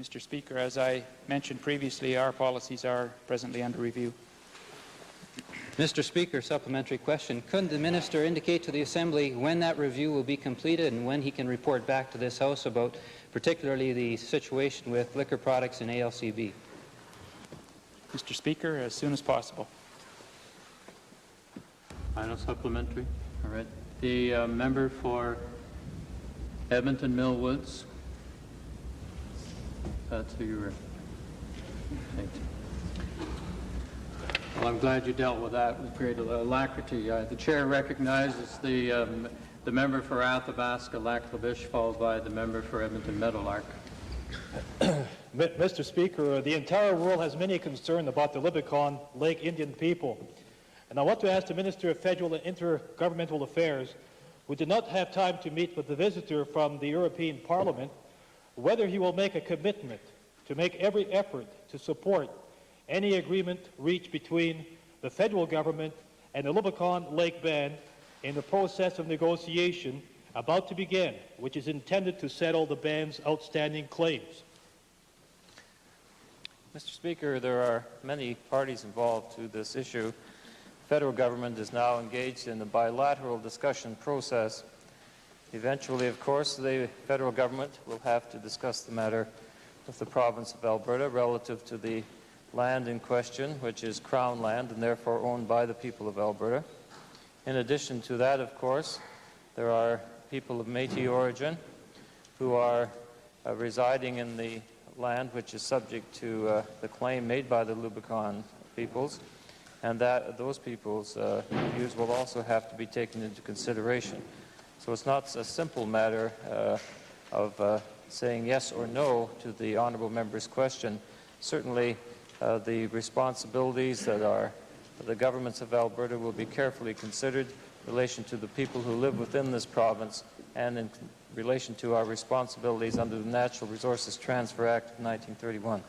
Mr. Speaker, as I mentioned previously, our policies are presently under review. Mr. Speaker, supplementary question. Could the Minister indicate to the Assembly when that review will be completed and when he can report back to this House about particularly the situation with liquor products in ALCB? Mr. Speaker, as soon as possible. Final supplementary. All right. The member for Edmonton Millwoods. That's who you were. Well, I'm glad you dealt with that with great alacrity. The chair recognizes the member for Athabasca Lac-La-Biche, followed by the member for Edmonton Meadowlark. Mr. Speaker, the entire world has many concern about the Libicon Lake Indian people. And I want to ask the Minister of Federal and Intergovernmental Affairs, who did not have time to meet with the visitor from the European Parliament, whether he will make a commitment to make every effort to support any agreement reached between the federal government and the Libicon Lake Band in the process of negotiation about to begin, which is intended to settle the band's outstanding claims. Mr. Speaker, there are many parties involved to this issue. The federal government is now engaged in a bilateral discussion process. Eventually, of course, the federal government will have to discuss the matter with the province of Alberta relative to the land in question, which is Crown land and therefore owned by the people of Alberta. In addition to that, of course, there are people of Métis origin who are residing in the land which is subject to the claim made by the Lubicon peoples, and that those people's views will also have to be taken into consideration. So it's not a simple matter of saying yes or no to the honourable member's question. Certainly the responsibilities that are the governments of Alberta will be carefully considered in relation to the people who live within this province and in relation to our responsibilities under the Natural Resources Transfer Act of 1931.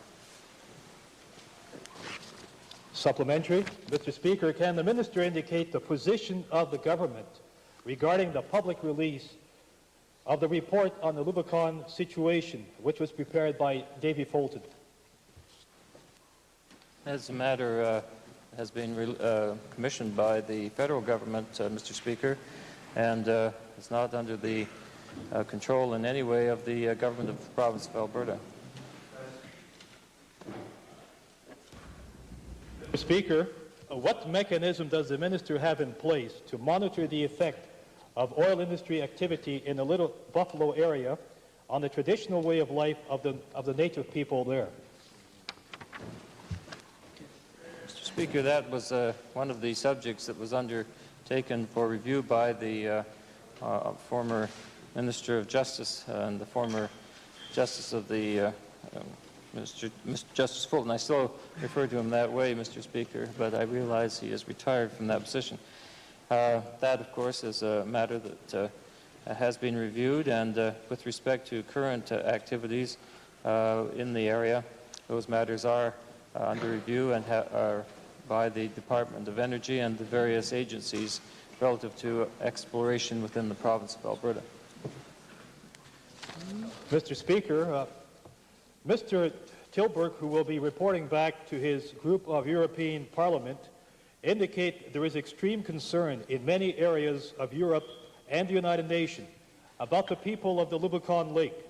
Supplementary. Mr. Speaker, can the Minister indicate the position of the government regarding the public release of the report on the Lubicon situation, which was prepared by Davy Fulton? As a matter has been commissioned by the federal government, Mr. Speaker, and it's not under the control in any way of the government of the province of Alberta. Mr. Speaker, what mechanism does the Minister have in place to monitor the effect of oil industry activity in the Little Buffalo area on the traditional way of life of the native people there? Mr. Speaker, that was one of the subjects that was undertaken for review by the former Minister of Justice and the former Justice of the Mr. Justice Fulton. I still refer to him that way, Mr. Speaker, but I realize he is retired from that position. That, of course, is a matter that has been reviewed, and with respect to current activities in the area, those matters are under review and are by the Department of Energy and the various agencies relative to exploration within the province of Alberta. Mr. Speaker, Mr. Tilburg, who will be reporting back to his group of European Parliament, indicate there is extreme concern in many areas of Europe and the United Nations about the people of the Lubicon Lake.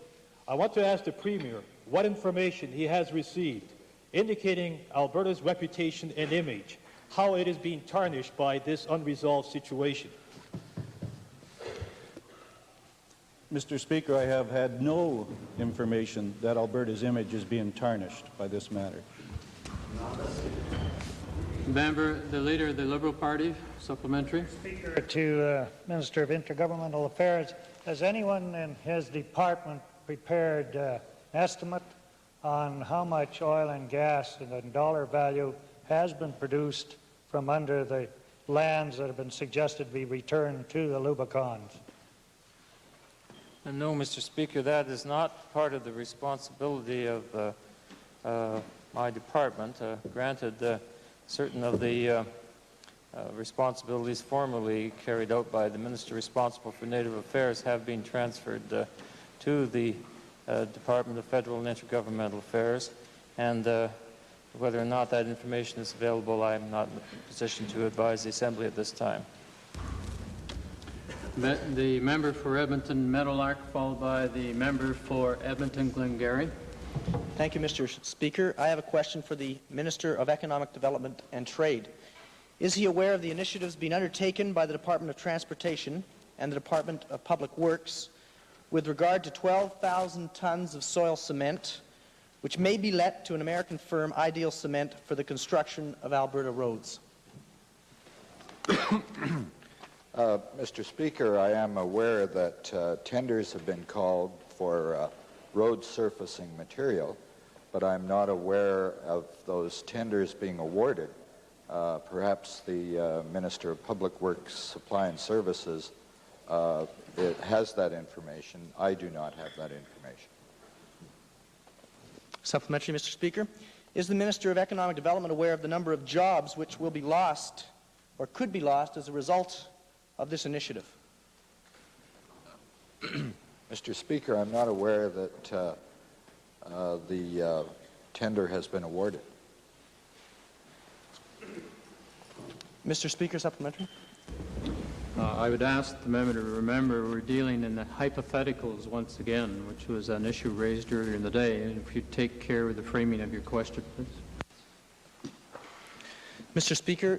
I want to ask the Premier what information he has received indicating Alberta's reputation and image, how it is being tarnished by this unresolved situation. Mr. Speaker, I have had no information that Alberta's image is being tarnished by this matter. Member, the Leader of the Liberal Party, supplementary. Speaker, to Minister of Intergovernmental Affairs, has anyone in his department prepared an estimate on how much oil and gas in a dollar value has been produced from under the lands that have been suggested to be returned to the Lubicons? No, Mr. Speaker, that is not part of the responsibility of my department. Granted, certain of the responsibilities formerly carried out by the Minister responsible for Native Affairs have been transferred to the Department of Federal and Intergovernmental Affairs, and whether or not that information is available, I am not in a position to advise the Assembly at this time. The member for Edmonton Meadowlark, followed by the member for Edmonton Glengarry. Thank you, Mr. Speaker. I have a question for the Minister of Economic Development and Trade. Is he aware of the initiatives being undertaken by the Department of Transportation and the Department of Public Works with regard to 12,000 tons of soil cement, which may be let to an American firm, Ideal Cement, for the construction of Alberta roads? Mr. Speaker, I am aware that tenders have been called for road surfacing material, but I'm not aware of those tenders being awarded. Perhaps the Minister of Public Works, Supply and Services has that information. I do not have that information. Supplementary, Mr. Speaker. Is the Minister of Economic Development aware of the number of jobs which will be lost or could be lost as a result of this initiative? Mr. Speaker, I'm not aware that the tender has been awarded. Mr. Speaker, supplementary. I would ask the member to remember we're dealing in the hypotheticals once again, which was an issue raised earlier in the day. And if you take care with the framing of your question, please. Mr. Speaker,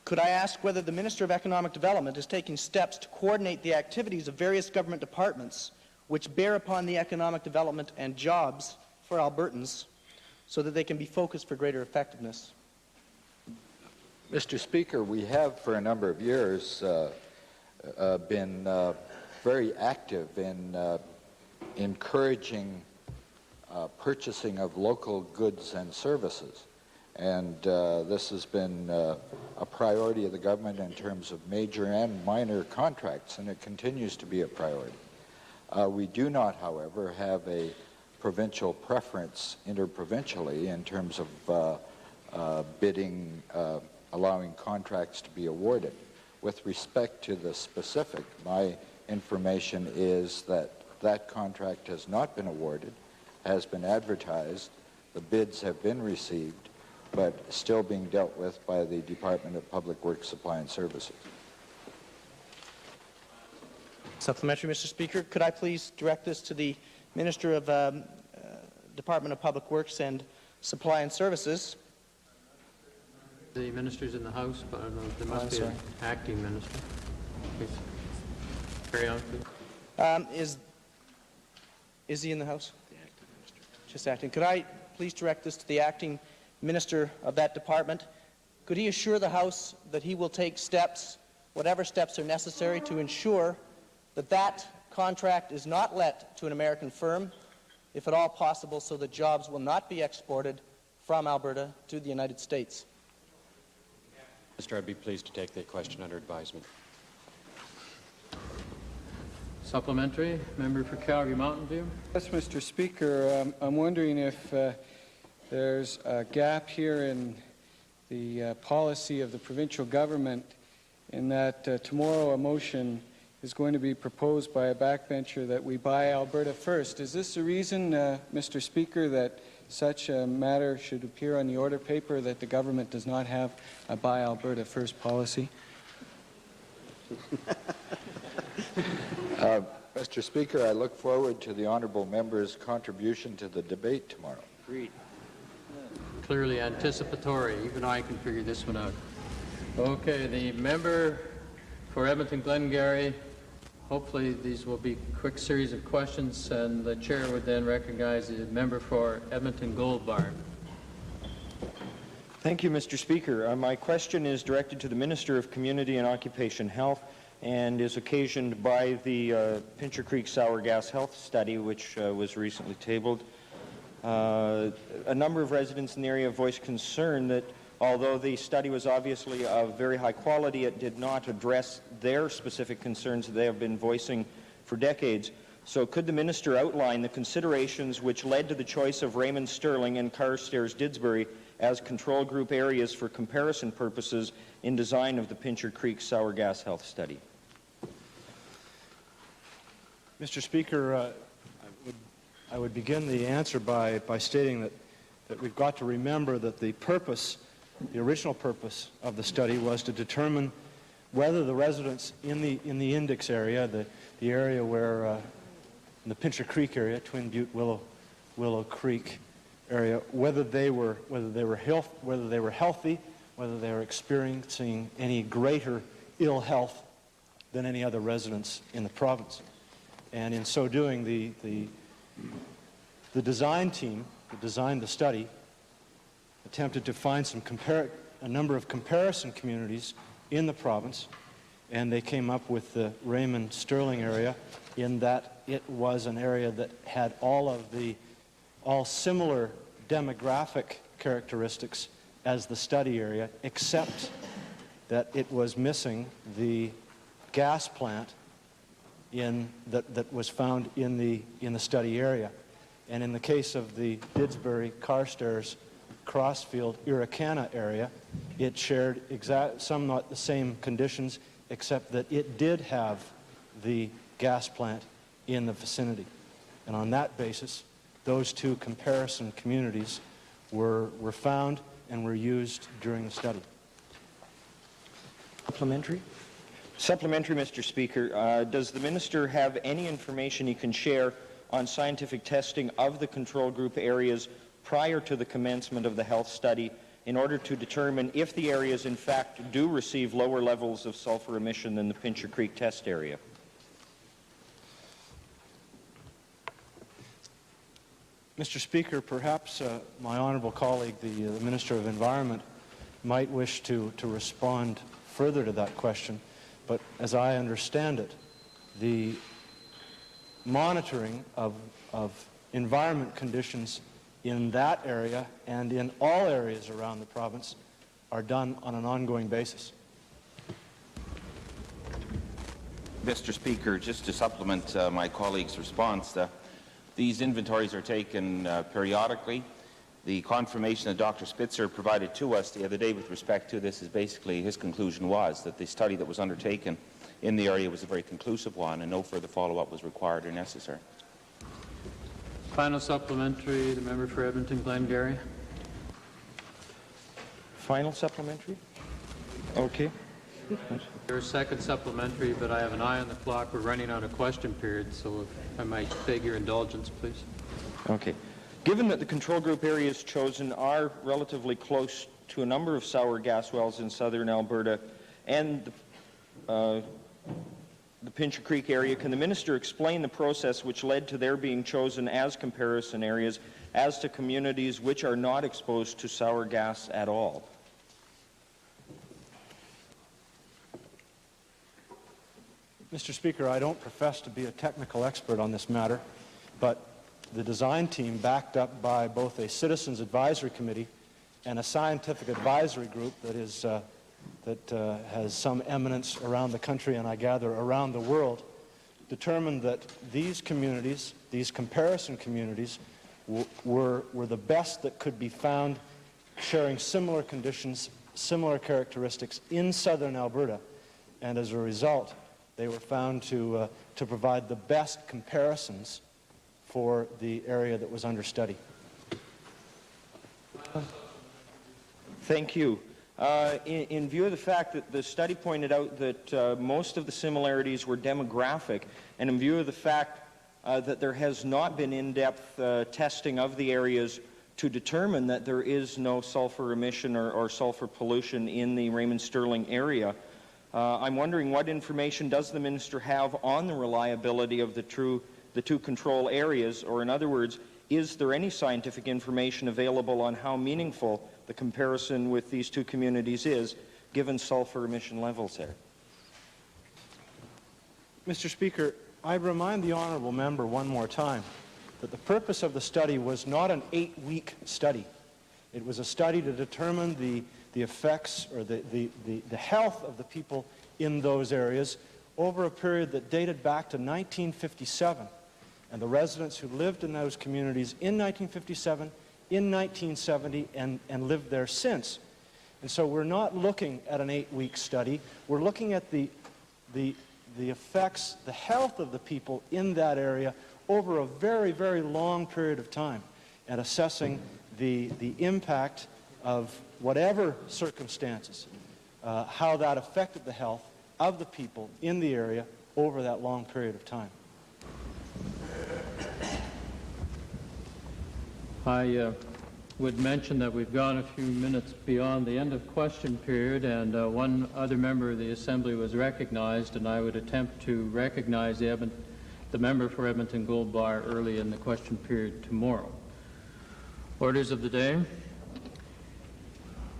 could I ask whether the Minister of Economic Development is taking steps to coordinate the activities of various government departments which bear upon the economic development and jobs for Albertans so that they can be focused for greater effectiveness? Mr. Speaker, we have for a number of years been very active in encouraging purchasing of local goods and services. And this has been a priority of the government in terms of major and minor contracts, and it continues to be a priority. We do not, however, have a provincial preference interprovincially in terms of bidding, allowing contracts to be awarded. With respect to the specific, my information is that that contract has not been awarded, has been advertised, the bids have been received, but still being dealt with by the Department of Public Works, Supply and Services. Supplementary, Mr. Speaker. Could I please direct this to the Minister of Department of Public Works and Supply and Services? The minister's in the House, but I don't know if there must be an acting minister. Please carry on, please. Is he in the House? The acting minister. Just acting. Could I please direct this to the acting minister of that department? Could he assure the House that he will take steps, whatever steps are necessary, to ensure that that contract is not let to an American firm, if at all possible, so that jobs will not be exported from Alberta to the United States? Mr. I'd be pleased to take that question under advisement. Supplementary, member for Calgary Mountain View. Yes, Mr. Speaker, I'm wondering if there's a gap here in the policy of the provincial government in that tomorrow a motion is going to be proposed by a backbencher that we buy Alberta first. Is this the reason, Mr. Speaker, that such a matter should appear on the order paper, that the government does not have a buy Alberta first policy? Mr. Speaker, I look forward to the honourable member's contribution to the debate tomorrow. Agreed. Clearly anticipatory. Even I can figure this one out. Okay, the member for Edmonton Glengarry. Hopefully these will be a quick series of questions, and the chair would then recognize the member for Edmonton Gold Bar. Thank you, Mr. Speaker. My question is directed to the Minister of Community and Occupation Health and is occasioned by the Pincher Creek Sour Gas Health Study, which was recently tabled. A number of residents in the area voiced concern that although the study was obviously of very high quality, it did not address their specific concerns that they have been voicing for decades. So could the minister outline the considerations which led to the choice of Raymond Sterling and Carstairs Didsbury as control group areas for comparison purposes in design of the Pincher Creek Sour Gas Health Study? Mr. Speaker, I would begin the answer by stating that we've got to remember that the original purpose of the study was to determine whether the residents in the index area, the area where in the Pincher Creek area, Twin Butte Willow Creek area, whether they were healthy, whether they were experiencing any greater ill health than any other residents in the province. And in so doing, the design team that designed the study attempted to find a number of comparison communities in the province, and they came up with the Raymond-Sterling area in that it was an area that had all similar demographic characteristics as the study area, except that it was missing the gas plant that was found in the study area. And in the case of the Didsbury, Carstairs, Crossfield, Irricana area, it shared somewhat the same conditions, except that it did have the gas plant in the vicinity. And on that basis, those two comparison communities were found and were used during the study. Supplementary? Supplementary, Mr. Speaker. Does the minister have any information he can share on scientific testing of the control group areas prior to the commencement of the health study in order to determine if the areas in fact do receive lower levels of sulfur emission than the Pincher Creek test area? Mr. Speaker, perhaps my honourable colleague, the Minister of Environment, might wish to respond further to that question. But as I understand it, the monitoring of environment conditions in that area and in all areas around the province are done on an ongoing basis. Mr. Speaker, just to supplement my colleague's response, these inventories are taken periodically. The confirmation that Dr. Spitzer provided to us the other day with respect to this is basically his conclusion was that the study that was undertaken in the area was a very conclusive one and no further follow-up was required or necessary. Final supplementary, the member for Edmonton Glengarry. Final supplementary? Okay. Your second supplementary, but I have an eye on the clock. We're running out of question period, so if I might beg your indulgence, please. Okay. Given that the control group areas chosen are relatively close to a number of sour gas wells in southern Alberta and the Pincher Creek area, can the minister explain the process which led to their being chosen as comparison areas as to communities which are not exposed to sour gas at all? Mr. Speaker, I don't profess to be a technical expert on this matter, but the design team, backed up by both a Citizens Advisory Committee and a scientific advisory group that has some eminence around the country and I gather around the world, determined that these communities, these comparison communities, were the best that could be found, sharing similar conditions, similar characteristics in southern Alberta, and as a result, they were found to provide the best comparisons for the area that was under study. Thank you. In view of the fact that the study pointed out that most of the similarities were demographic, and in view of the fact that there has not been in-depth testing of the areas to determine that there is no sulfur emission or sulfur pollution in the Raymond-Sterling area, I'm wondering what information does the minister have on the reliability of the two control areas, or in other words, is there any scientific information available on how meaningful the comparison with these two communities is, given sulfur emission levels there? Mr. Speaker, I remind the honourable member one more time that the purpose of the study was not an 8-week study. It was a study to determine the effects or the health of the people in those areas over a period that dated back to 1957. And the residents who lived in those communities in 1957, in 1970, and lived there since. And so we're not looking at an 8-week study. We're looking at the effects, the health of the people in that area over a very, very long period of time, and assessing the impact of whatever circumstances, how that affected the health of the people in the area over that long period of time. I would mention that we've gone a few minutes beyond the end of question period, and one other member of the Assembly was recognized, and I would attempt to recognize the the member for Edmonton Gold Bar early in the question period tomorrow. Orders of the day.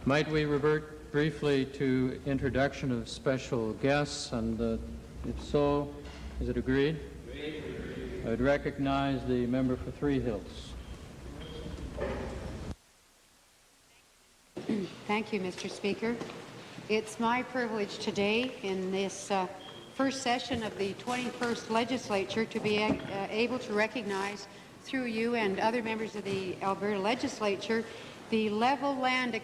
Might we revert briefly to introduction of special guests, and if so, is it agreed? I would recognize the member for Three Hills. Thank you, Mr. Speaker. It's my privilege today in this first session of the 21st Legislature to be able to recognize through you and other members of the Alberta Legislature the level land